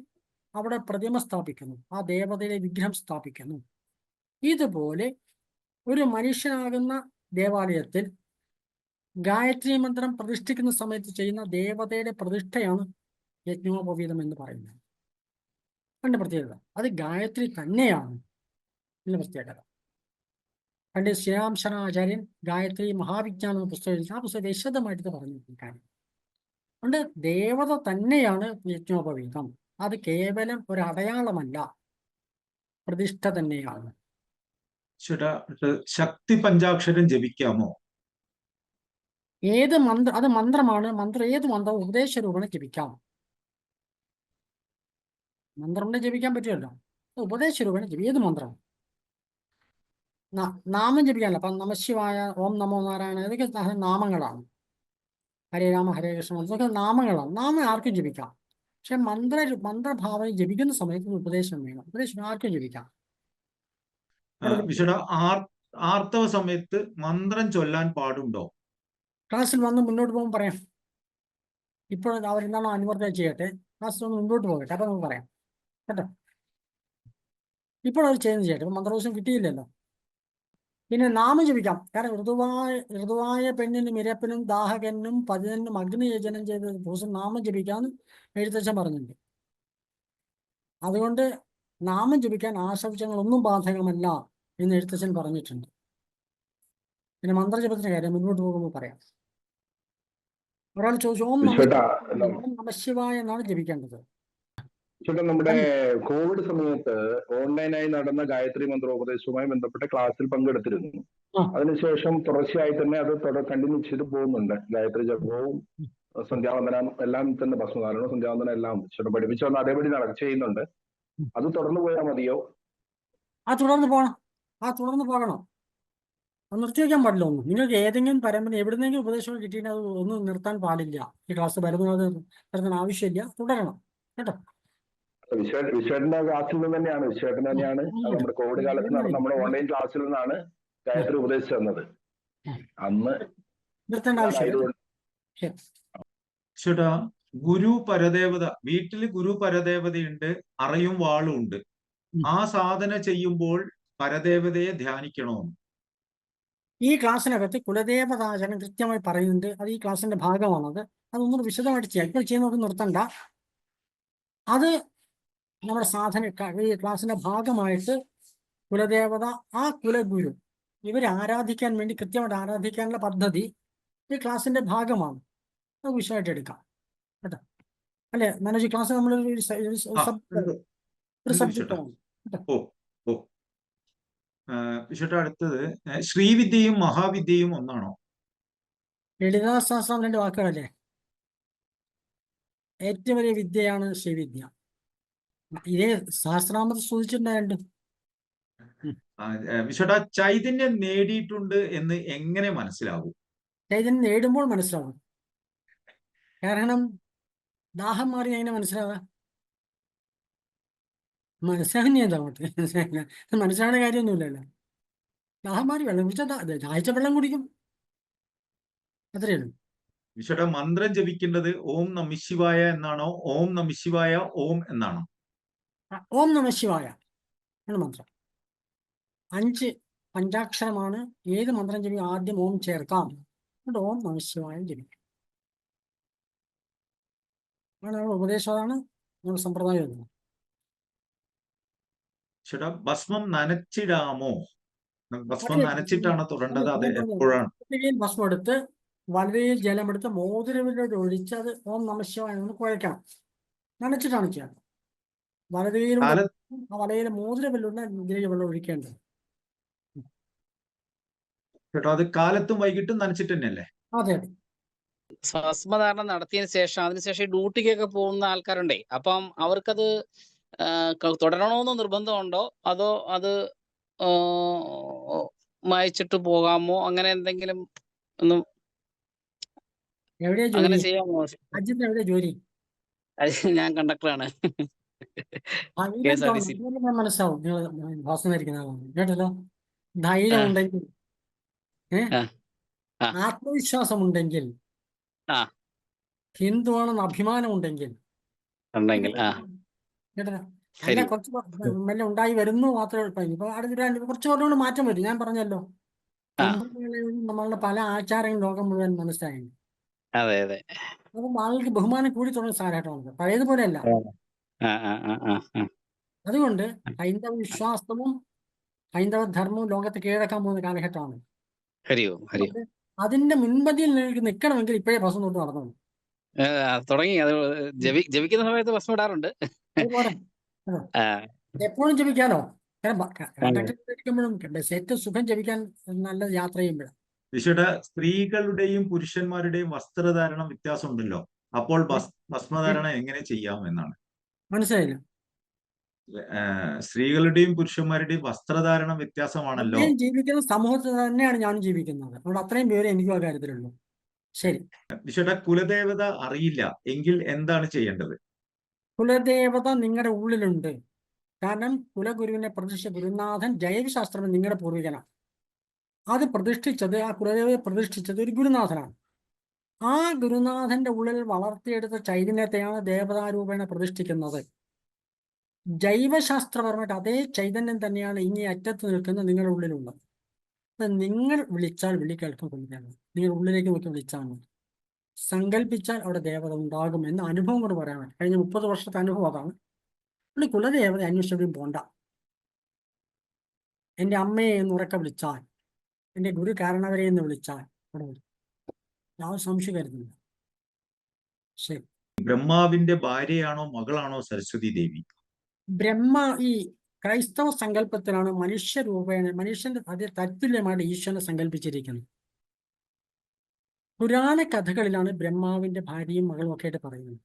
അവിടെ പ്രതിമ സ്ഥാപിക്കുന്നു, ആ ദേവതയുടെ വിഗ്രഹം സ്ഥാപിക്കുന്നു. ഇതുപോലെ ഒരു മനുഷ്യനാകുന്ന ദേവാലയത്തിൽ ഗായത്രി മന്ത്രം പ്രതിഷ്ഠിക്കുന്ന സമയത്ത് ചെയ്യുന്ന ദേവതയുടെ പ്രതിഷ്ഠയാണ് യജ്ഞോപവീതം എന്ന് പറയുന്നത്. അതിന്റെ പ്രത്യേകത അത് ഗായത്രി തന്നെയാണ് എന്ന പ്രത്യേകത. പണ്ട് ശ്രീരാം ശരണാചാര്യൻ ഗായത്രി മഹാവിജ്ഞാനം എന്ന പുസ്തകം എഴുതി, ആ പുസ്തകം വിശദമായിട്ട് പറഞ്ഞു കാര്യം. അതുകൊണ്ട് ദേവത തന്നെയാണ് യജ്ഞോപവീതം. അത് കേവലം ഒരു അടയാളമല്ല, പ്രതിഷ്ഠ തന്നെയാണ്. ശക്തി പഞ്ചാക്ഷരം ജപിക്കാമോ? ഏത് മന്ത്രം, അത് മന്ത്രമാണ്. ഏത് മന്ത്രവും ഉപദേശ രൂപേണ ജപിക്കാം. മന്ത്രം കൊണ്ട് ജപിക്കാൻ പറ്റുമല്ലോ, ഉപദേശ രൂപേണ ഏത് മന്ത്രം. നാമം ജപിക്കാനല്ല. അപ്പം നമശിവായ, ഓം നമോ നാരായണ, ഇതൊക്കെ നാമങ്ങളാണ്. ഹരേ രാമ ഹരേ കൃഷ്ണ, ഇതൊക്കെ നാമങ്ങളാണ്. നാമം ആർക്കും ജപിക്കാം. പക്ഷെ മന്ത്രഭാവന ജപിക്കുന്ന സമയത്ത് ഉപദേശം വേണം. ഉപദേശം ആർക്കും ജപിക്കാം. വിശുദ്ധ ആർത്തവ സമയത്ത് മന്ത്രം ചൊല്ലാൻ പാടുണ്ടോ? ക്ലാസ്സിൽ വന്ന് മുന്നോട്ട് പോകുമ്പോൾ പറയാം. ഇപ്പോൾ അവരെന്താണോ അനുവർത്തനം ചെയ്യട്ടെ, ക്ലാസ്സിൽ ഒന്ന് മുന്നോട്ട് പോകട്ടെ, അപ്പം നമുക്ക് പറയാം കേട്ടോ. ഇപ്പോൾ അവർ ചെയ്യുന്നത് ചെയ്യട്ടെ. ഇപ്പം മന്ത്രദോഷം കിട്ടിയില്ലല്ലോ. പിന്നെ നാമം ജപിക്കാം. കാരണം ഋതുവായ പെണ്ണിനും ഇരപ്പനും ദാഹകനും പതിനും അഗ്നിയജനം ചെയ്ത ദിവസം നാമം ജപിക്കാമെന്ന് എഴുത്തച്ഛൻ പറഞ്ഞിട്ടുണ്ട്. അതുകൊണ്ട് നാമം ജപിക്കാൻ ആശംസകളൊന്നും ബാധകമല്ല എന്ന് എഴുത്തച്ഛൻ പറഞ്ഞിട്ടുണ്ട്. പിന്നെ മന്ത്രജപത്തിന്റെ കാര്യം മുന്നോട്ട് പോകുമ്പോൾ പറയാം. ഒരാൾ ചോദിച്ചു, ഓം നമശിവായ എന്നാണ് ജപിക്കേണ്ടത്. ചേട്ടാ, നമ്മുടെ കോവിഡ് സമയത്ത് ഓൺലൈനായി നടന്ന ഗായത്രി മന്ത്രോപദേശവുമായി ബന്ധപ്പെട്ട ക്ലാസ്സിൽ പങ്കെടുത്തിരുന്നു. അതിനുശേഷം തുടർച്ചയായി തന്നെ അത് കണ്ടിന്യൂ ചെയ്ത് പോകുന്നുണ്ട്. ഗായത്രി ജപവും സന്ധ്യാവന്ദനം എല്ലാം തന്നെ, ഭസ്മധാരണം, സന്ധ്യാവന്ദനം എല്ലാം ചേട്ടൻ പഠിപ്പിച്ചു വന്ന് അതേപടി ചെയ്യുന്നുണ്ട്. അത് തുടർന്ന് പോയാൽ മതിയോ? തുടർന്ന് പോകണം. അത് നിർത്തി വയ്ക്കാൻ പാടില്ല. ഒന്നും നിങ്ങൾക്ക് ഏതെങ്കിലും പരമ്പര എവിടുന്നെങ്കിലും ഉപദേശങ്ങൾ കിട്ടിയിട്ട് അത് ഒന്നും നിർത്താൻ പാടില്ല. ഈ ക്ലാസ് വരുന്നത് നിർത്താൻ ആവശ്യമില്ല, തുടരണം കേട്ടോ. വിശ്വേട്ടന്റെ ക്ലാസ്സിൽ നിന്ന് തന്നെയാണ്, വിശ്വേട്ടൻ തന്നെയാണ് നമ്മുടെ കോവിഡ് കാലത്ത് നടന്ന നമ്മുടെ ഓൺലൈൻ ക്ലാസ്സിൽ നിന്നാണ് ഗായത്രി ഉപദേശിച്ചു തന്നത്. അന്ന് നിർത്തേണ്ട ആവശ്യമില്ല. ചേട്ടാ, ഗുരു പരദേവത, വീട്ടിൽ ഗുരു പരദേവതയുണ്ട്, അറയും വാളും ഉണ്ട്. ആ സാധന ചെയ്യുമ്പോൾ പരദേവതയെ ധ്യാനിക്കണോ? ഈ ക്ലാസ്സിനകത്ത് കുലദേവതാചരണം കൃത്യമായി പറയുന്നുണ്ട്. അത് ഈ ക്ലാസ്സിന്റെ ഭാഗമാണത്. അതൊന്നും വിശദമായിട്ട് ചെയ്യാം. ഇപ്പോൾ ചെയ്യുന്നവർക്ക് നിർത്തണ്ട. അത് നമ്മുടെ സാധന ഈ ക്ലാസ്സിന്റെ ഭാഗമായിട്ട് കുലദേവത, ആ കുലഗുരു, ഇവരെ ആരാധിക്കാൻ വേണ്ടി കൃത്യമായിട്ട് ആരാധിക്കാനുള്ള പദ്ധതി ഈ ക്ലാസ്സിന്റെ ഭാഗമാണ്. അത് വിഷയമായിട്ട് എടുക്കാം കേട്ടോ. അല്ലെ മനോജ്, ക്ലാസ് നമ്മളൊരു സബ്ജക്റ്റാണ് കേട്ടോ. അടുത്തത്, ശ്രീവിദ്യയും മഹാവിദ്യയും ഒന്നാണോ? ലളിതാ സഹസ്രം രണ്ട് വാക്കുകളല്ലേ. ഏറ്റവും വലിയ വിദ്യയാണ് ശ്രീവിദ്യ. ഇതേ സഹസ്രാമത്തെ സൂചിച്ചിട്ടുണ്ട്. ചൈതന്യം നേടിയിട്ടുണ്ട് എന്ന് എങ്ങനെ മനസ്സിലാവും? ചൈതന്യം നേടുമ്പോൾ മനസ്സിലാവും. കാരണം ദാഹം മാറി എങ്ങനെ മനസ്സിലാവുക? മനസ്സിലാകുന്നേതാ മനസ്സിലാവുന്ന കാര്യമൊന്നുമില്ലല്ലോ. ദാഹം മാറി വെള്ളം കുടിച്ചാൽ ദാഹിച്ച വെള്ളം കുടിക്കും, അത്രയേ ഉള്ളൂ. മന്ത്രം ജപിക്കേണ്ടത് ഓം നമഃശിവായ എന്നാണോ, ഓം നമഃശിവായ ഓം എന്നാണോ? ഓം നമഃശിവായ ആണ് മന്ത്രം. 5 പഞ്ചാക്ഷരമാണ്. ഏത് മന്ത്രം ജപിക്കും ആദ്യം ഓം ചേർക്കാം, എന്നിട്ട് ഓം നമഃശിവായ ജപിക്കും. നമ്മുടെ ഉപദേശമാണ്, നമ്മുടെ സമ്പ്രദായം. ഭസ്മം നനച്ചിടാമോ? ഭസ്മം നനച്ചിട്ടാണ് തൊടേണ്ടത്, അത് എപ്പോഴാണ്? ഭസ്മം എടുത്ത് വലതയിൽ ജലമെടുത്ത് മോതിരവിലോട്ട് ഒഴിച്ച് അത് ഓം നമഃശിവായ എന്ന് കുഴക്കണം. നനച്ചിട്ടാണ് ചെയ്യാൻ. വലയിൽ മോതിരവില്ലുള്ള വെള്ളം ഒഴിക്കേണ്ടത്. അത് കാലത്തും വൈകിട്ടും നനച്ചിട്ട് തന്നെയല്ലേ? അതെ. ഭസ്മധാരണം നടത്തിയതിന് ശേഷം അതിനുശേഷം ഈ ഡ്യൂട്ടിക്കൊക്കെ പോകുന്ന ആൾക്കാരുണ്ടേ. അപ്പം അവർക്കത് തുടരണമെന്ന് നിർബന്ധമുണ്ടോ? അതോ അത് മായ്ച്ചിട്ട് പോകാമോ? അങ്ങനെ എന്തെങ്കിലും ഒന്ന് എവിടെയാ അങ്ങനെ ജോലി? ചെയ്യാമോ? അജിത്ത് എവിടെയാ ജോലി? ഞാൻ കണ്ടക്ടറാണ്. ആ KSRTC. ഇതെനിക്ക് മനസ്സിലാവും നിങ്ങൾ ഭാഷ ധരിക്കുന്ന ആളാണ് കേട്ടല്ലോ. ധൈര്യം ആ, ഉണ്ടെങ്കിൽ, ആ, ആ, ആത്മവിശ്വാസം ഉണ്ടെങ്കിൽ, ആ, ഹിന്ദുവാണെന്ന് അഭിമാനം ഉണ്ടെങ്കിൽ ഉണ്ടെങ്കിൽ കേട്ടോ. അല്ല, ശരി. കുറച്ച് മെല്ലെ ഉണ്ടായി വരുന്നു മാത്രമേ ഉള്ളൂ. ഇപ്പൊ അടുത്ത കുറച്ച് പറഞ്ഞുകൊണ്ട് മാറ്റം വരും. ഞാൻ പറഞ്ഞല്ലോ, ആ, കുംഭമേളയും നമ്മളുടെ പല ആചാരങ്ങളും ലോകം മുഴുവൻ മനസ്സിലായി. അതെ, അതെ. അപ്പം ആൾക്ക് ബഹുമാനം കൂടി തുടങ്ങുന്ന സാധനമായിട്ടാണ്, പഴയതുപോലെയല്ല. ആ, ആ, ആ, ആ, ആ. അതുകൊണ്ട് ഹൈന്ദവ വിശ്വാസവും ഹൈന്ദവ ധർമ്മവും ലോകത്ത് കീഴടക്കാൻ പോകുന്ന കാലഘട്ടമാണ്. ഹരി ഓം, ഹരി ഓം. അതുകൊണ്ട് അതിന്റെ മുൻപന്തിയിൽ നിൽക്കണമെങ്കിൽ ഇപ്പോഴേ ഭസ്മം തൊട്ട് നടന്നു. തുടങ്ങി. അത് ജപിക്കുന്ന സമയത്ത് ഭസ്മം ഇടാറുണ്ട്. അതുപോലെ ആ, എപ്പോഴും ജപിക്കാലോ. അതെ. കണ്ടക്ടറിക്കുമ്പോഴും ഏറ്റവും സുഖം ജപിക്കാൻ നല്ല യാത്ര ചെയ്യുമ്പോഴാണ്. വിശുദ്ധ സ്ത്രീകളുടെയും പുരുഷന്മാരുടെയും വസ്ത്രധാരണം വ്യത്യാസമുണ്ടല്ലോ. അപ്പോൾ ഭസ്മധാരണം എങ്ങനെ ചെയ്യാം എന്നാണ്. മനസ്സിലായില്ല? സ്ത്രീകളുടെയും പുരുഷന്മാരുടെയും വസ്ത്രധാരണം വ്യത്യാസമാണല്ലോ. അദ്ദേഹം ജീവിക്കുന്ന സമൂഹത്തിൽ തന്നെയാണ് ഞാനും ജീവിക്കുന്നത്. അതുകൊണ്ട് അത്രയും പേര് എനിക്കും ആ കാര്യത്തിലുള്ളൂ. ശരി. വിശുദ്ധ കുലദേവത അറിയില്ല എങ്കിൽ എന്താണ് ചെയ്യേണ്ടത്? കുലദേവത നിങ്ങളുടെ ഉള്ളിലുണ്ട്. കാരണം കുലഗുരുവിനെ പ്രതിഷ്ഠിച്ച ഗുരുനാഥൻ ജൈവശാസ്ത്രം നിങ്ങളുടെ പൂർവികനാണ്. അത് പ്രതിഷ്ഠിച്ചത്, ആ കുലദേവതയെ പ്രതിഷ്ഠിച്ചത് ഒരു ഗുരുനാഥനാണ്. ആ ഗുരുനാഥന്റെ ഉള്ളിൽ വളർത്തിയെടുത്ത ചൈതന്യത്തെയാണ് ദേവതാരൂപേണ പ്രതിഷ്ഠിക്കുന്നത്. ജൈവശാസ്ത്രപരമായിട്ട് അതേ ചൈതന്യം തന്നെയാണ് ഇനി അറ്റത്ത് നിൽക്കുന്ന നിങ്ങളുടെ ഉള്ളിലുള്ളത്. നിങ്ങൾ വിളിച്ചാൽ വിളി കേൾക്കാൻ കൊള്ളുകയാണ്. നിങ്ങൾ ഉള്ളിലേക്ക് നോക്കി വിളിച്ചാൽ മതി. സങ്കല്പിച്ചാൽ അവിടെ ദേവത ഉണ്ടാകും എന്ന അനുഭവം കൊണ്ട് പറയാൻ കഴിഞ്ഞ 30 വർഷത്തെ അനുഭവം അതാണ്. പുള്ളി കുലദേവത അന്വേഷിച്ചും പോണ്ട. എൻ്റെ അമ്മയെ എന്ന് ഉറക്കെ വിളിച്ചാൽ, എൻ്റെ ഗുരു കാരണവരെ എന്ന് വിളിച്ചാൽ അവിടെ വരും. യാതൊരു സംശയം കരുതുന്നില്ല. ശരി. ബ്രഹ്മാവിന്റെ ഭാര്യയാണോ മകളാണോ സരസ്വതി ദേവി? ഈ ക്രൈസ്തവ സങ്കല്പത്തിലാണ് മനുഷ്യരൂപേണ, മനുഷ്യന്റെ അതേ തത്തുല്യമായിട്ട് ഈശ്വരനെ സങ്കല്പിച്ചിരിക്കുന്നത്. പുരാണ കഥകളിലാണ് ബ്രഹ്മാവിന്റെ ഭാര്യയും മകളും ഒക്കെ ആയിട്ട് പറയുന്നത്.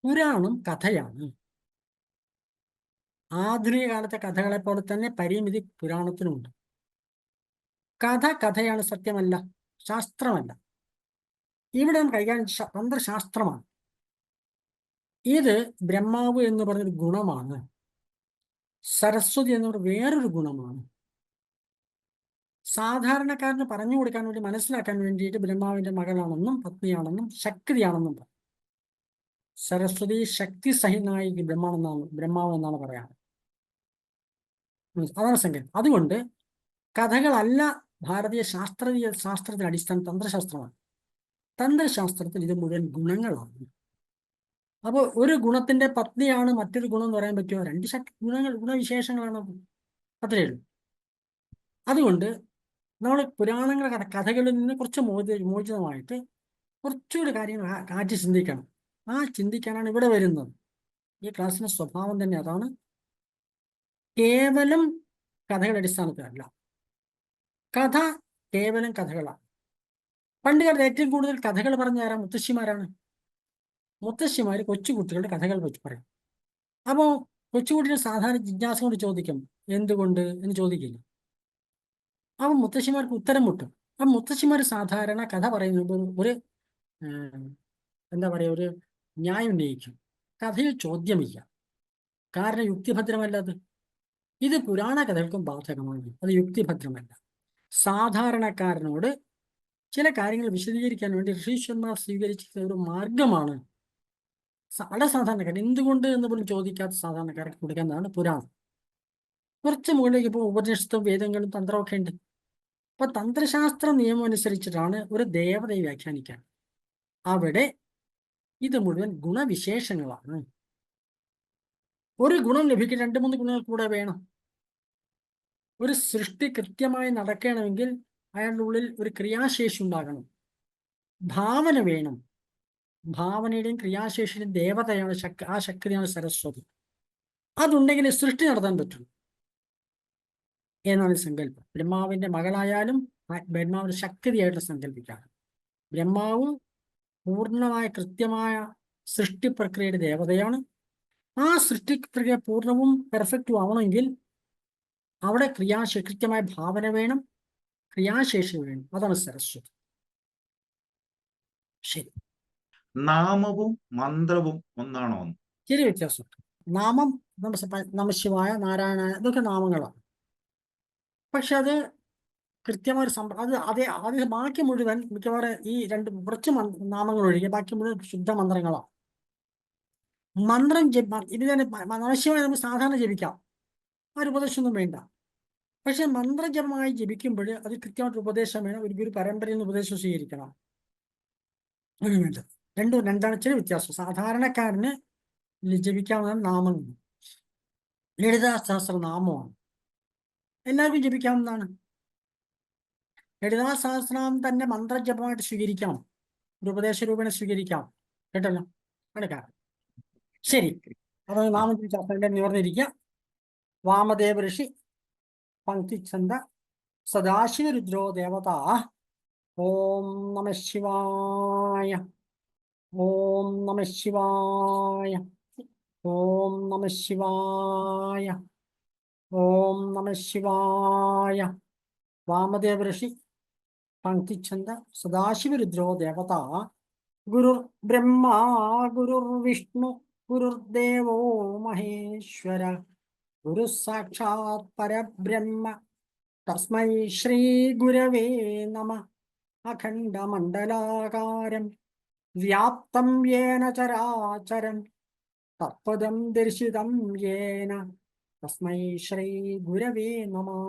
പുരാണം കഥയാണ്. ആധുനിക കാലത്തെ കഥകളെ പോലെ തന്നെ പരിമിതി പുരാണത്തിനുണ്ട്. കഥയാണ്, സത്യമല്ല, ശാസ്ത്രമല്ല. ഇവിടെ നമുക്ക് കൈകാര്യം തന്ത്രശാസ്ത്രമാണ്. ഇത് ബ്രഹ്മാവ് എന്ന് പറഞ്ഞൊരു ഗുണമാണ്. സരസ്വതി എന്നൊരു വേറൊരു ഗുണമാണ്. സാധാരണക്കാരന് പറഞ്ഞു കൊടുക്കാൻ വേണ്ടി, മനസ്സിലാക്കാൻ വേണ്ടിയിട്ട് ബ്രഹ്മാവിന്റെ മകളാണെന്നും പത്നിയാണെന്നും ശക്തിയാണെന്നും പറയും. സരസ്വതി ശക്തി സഹിതനായി ബ്രഹ്മാവ് എന്നാണ് പറയാറ്. അതാണ് സങ്കല്പം. അതുകൊണ്ട് കഥകളല്ല ഭാരതീയ ശാസ്ത്രത്തിന്റെ അടിസ്ഥാനം തന്ത്രശാസ്ത്രമാണ്. തന്ത്രശാസ്ത്രത്തിൽ ഇത് മുഴുവൻ ഗുണങ്ങളാണ്. അപ്പോൾ ഒരു ഗുണത്തിന്റെ പത്നിയാണ് മറ്റൊരു ഗുണം എന്ന് പറയാൻ പറ്റുമോ? 2 ഗുണവിശേഷങ്ങളാണ്. അത്രയേ ഉള്ളൂ. അതുകൊണ്ട് നമ്മൾ പുരാണങ്ങളുടെ കഥകളിൽ നിന്ന് കുറച്ച് മോചിതമായിട്ട് കുറച്ചുകൂടി കാര്യങ്ങൾ കാറ്റി ചിന്തിക്കണം. ആ ചിന്തിക്കാനാണ് ഇവിടെ വരുന്നത്. ഈ ക്ലാസ്സിന്റെ സ്വഭാവം തന്നെ അതാണ്. കേവലം കഥകളുടെ അടിസ്ഥാനത്തിലല്ല. കഥ കേവലം കഥകളാണ്. പണ്ട് കാലത്ത് ഏറ്റവും കൂടുതൽ കഥകൾ പറഞ്ഞ ആരാ? മുത്തശ്ശിമാരാണ്. മുത്തശ്ശിമാർ കൊച്ചുകുട്ടികളുടെ കഥകൾ വെച്ച് പറയും. അപ്പോൾ കൊച്ചുകുട്ടികൾ സാധാരണ ജിജ്ഞാസ കൊണ്ട് ചോദിക്കും, എന്തുകൊണ്ട് എന്ന് ചോദിക്കില്ല. അപ്പം മുത്തശ്ശിമാർക്ക് ഉത്തരം മുട്ടും. അപ്പം മുത്തശ്ശിമാർ സാധാരണ കഥ പറയുന്നത് ഒരു എന്താ പറയുക, ഒരു ന്യായം ഉന്നയിക്കും. കഥയിൽ ചോദ്യമില്ല. കാരണം യുക്തിഭദ്രമല്ലത്. ഇത് പുരാണ കഥകൾക്കും ബാധകമാണ്. അത് യുക്തിഭദ്രമല്ല. സാധാരണക്കാരനോട് ചില കാര്യങ്ങൾ വിശദീകരിക്കാൻ വേണ്ടി ഋഷീശ്വരന്മാർ സ്വീകരിച്ച ഒരു മാർഗമാണ് വളരെ സാധാരണക്കാരൻ എന്തുകൊണ്ട് എന്ന് പോലും ചോദിക്കാത്ത സാധാരണക്കാർക്ക് കൊടുക്കുന്നതാണ് പുരാണം. കുറച്ച് മുകളിലേക്ക് ഇപ്പോൾ ഉപനിഷത്തും വേദങ്ങളും തന്ത്രമൊക്കെ ഉണ്ട്. അപ്പൊ തന്ത്രശാസ്ത്ര നിയമം അനുസരിച്ചിട്ടാണ് ഒരു ദേവതയെ വ്യാഖ്യാനിക്കാൻ. അവിടെ ഇത് മുഴുവൻ ഗുണവിശേഷങ്ങളാണ്. ഒരു ഗുണം ലഭിക്കാൻ 2-3 ഗുണങ്ങൾ കൂടെ വേണം. ഒരു സൃഷ്ടി കൃത്യമായി നടക്കണമെങ്കിൽ അയാളുടെ ഉള്ളിൽ ഒരു ക്രിയാശേഷി ഉണ്ടാകണം, ഭാവന വേണം. ഭാവനയുടെയും ക്രിയാശേഷിയുടെയും ദേവതയാണ് ആ ശക്തിയാണ് സരസ്വതി. അതുണ്ടെങ്കിൽ സൃഷ്ടി നടത്താൻ പറ്റും എന്നാണ് സങ്കല്പം. ബ്രഹ്മാവിന്റെ മകളായാലും ബ്രഹ്മാവിന്റെ ശക്തിയായിട്ട് സങ്കല്പിക്കാം. ബ്രഹ്മാവ് പൂർണ്ണമായ കൃത്യമായ സൃഷ്ടി പ്രക്രിയയുടെ ദേവതയാണ്. ആ സൃഷ്ടി പ്രക്രിയ പൂർണ്ണവും പെർഫെക്റ്റും ആവണമെങ്കിൽ അവിടെ കൃത്യമായ ഭാവന വേണം, ക്രിയാശേഷി വേണം. അതാണ് സരസ്വതി. ശരി, നാമവും മന്ത്രവും ഒന്നാണോ? ചെറിയ വ്യത്യാസമുണ്ട്. നാമം നമശിവായ, നാരായണ, ഇതൊക്കെ നാമങ്ങളാണ്. പക്ഷെ അത് കൃത്യമായ ഒരു അത് ബാക്കി മുഴുവൻ മിക്കവാറും ഈ കുറച്ച് നാമങ്ങൾ ഒഴികെ ബാക്കി മുഴുവൻ ശുദ്ധ മന്ത്രങ്ങളാണ്. മന്ത്രം ഇത് തന്നെ നമശിവായ നമുക്ക് സാധാരണ ജപിക്കാം, ആ ഒരു ഉപദേശമൊന്നും വേണ്ട. പക്ഷെ മന്ത്രജപമായി ജപിക്കുമ്പോൾ അത് കൃത്യമായിട്ട് ഉപദേശം വേണം, ഒരു ഗുരു പരമ്പരയിൽ നിന്ന് ഉപദേശം സ്വീകരിക്കണം. വേണ്ടത് രണ്ടാണ് ചില വ്യത്യാസം. സാധാരണക്കാരന് ജപിക്കാവുന്ന നാമങ്ങൾ ലളിതാ സഹസ്രനാമമാണ്, എല്ലാവർക്കും ജപിക്കാവുന്നതാണ്. ലളിതാ സഹസ്രനാമം തന്നെ മന്ത്രജപമായിട്ട് സ്വീകരിക്കാം, ഒരു ഉപദേശ രൂപേണ സ്വീകരിക്കാം. കേട്ടല്ലോ, എടുക്കാം. ശരി, അപ്പൊ നാമം ജപിച്ചാൽ നിവർന്നിരിക്കുക. വാമദേവ ഋഷി പങ്ക്തിച്ഛന്ദ സദാശിവരുദ്രോ ദേവത. ഓം നമഃ ശിവായ, ഓം നമഃ ശിവായ, ഓം നമഃ ശിവായ, ഓം നമഃ ശിവായ. വാമദേവ ഋഷി പങ്ക്തിച്ഛന്ദ സദാശിവരുദ്രോ ദേവത. ഗുരുർ ബ്രഹ്മ ഗുരുർവിഷ്ണു ഗുരുർദേവോ മഹേശ്വര, ഗുരു സാക്ഷാത് പരബ്രഹ്മ തസ്മൈ ശ്രീ ഗുരവേ നമഃ. അഖണ്ഡമണ്ഡലാകാരം വ്യാപ്തം യേന ചരാചരം തത്പദം ദർശിതം യേന തസ്മൈ ശ്രീ ഗുരവേ നമഃ.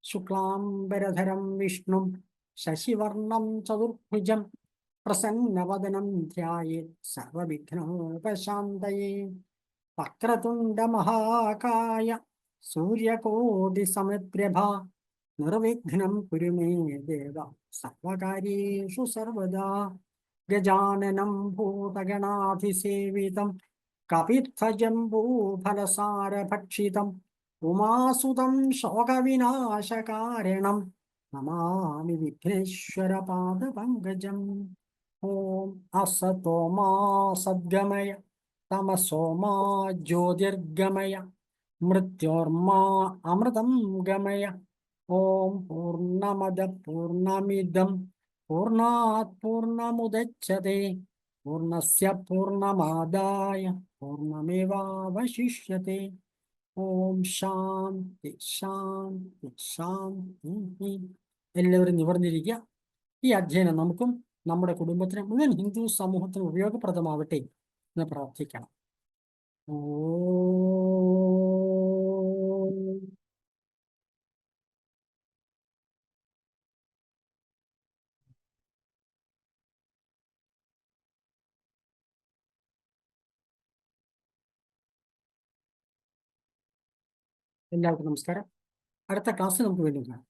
ശുക്ലാംബരധരം വിഷ്ണും ശശിവർണം ചതുർഭുജം പ്രസന്നവദനം ധ്യായേത് സർവവിഘ്നോപശാന്തയേ. വക്രതുണ്ഡമഹാകായ സൂര്യകോടിസമപ്രഭ, നിർവിഘ്നം കുരു മേ ദേവ സർവകാര്യേഷു സർവദാ. ഗജാനനം ഭൂതഗണാധിസേവിതം കപിത്ഥജംബൂഫലസാരഭക്ഷിതം ഉമാസുതം ശോകവിനാശകാരണം നമാമി വിഘ്നേശ്വര പാദപങ്കജം. ഓം അസതോ മാ സദ്ഗമയ തമസോ മാ ജ്യോതിർഗമയ മൃത്യോർമാ അമൃതം ഗമയ. ഓം പൂർണ്ണമദ പൂർണ്ണമിദം പൂർണ്ണാത് പൂർണ്ണമുദച്യത്തെ പൂർണ്ണസ്യ പൂർണ്ണമാദായ പൂർണ്ണമേവാവശിഷ്യത്തെ. ഓം ശാന്തി ശാന്തി ശാന്തി. എല്ലാവരും നിവർന്നിരിക്കുക. ഈ അധ്യയനം നമുക്കും നമ്മുടെ കുടുംബത്തിനും മുഴുവൻ ഹിന്ദു സമൂഹത്തിനും ഉപയോഗപ്രദമാവട്ടെ എന്ന് പ്രാർത്ഥിക്കണം. എല്ലാവർക്കും നമസ്കാരം. അടുത്ത ക്ലാസ് നമുക്ക് വീണ്ടും കാണാം.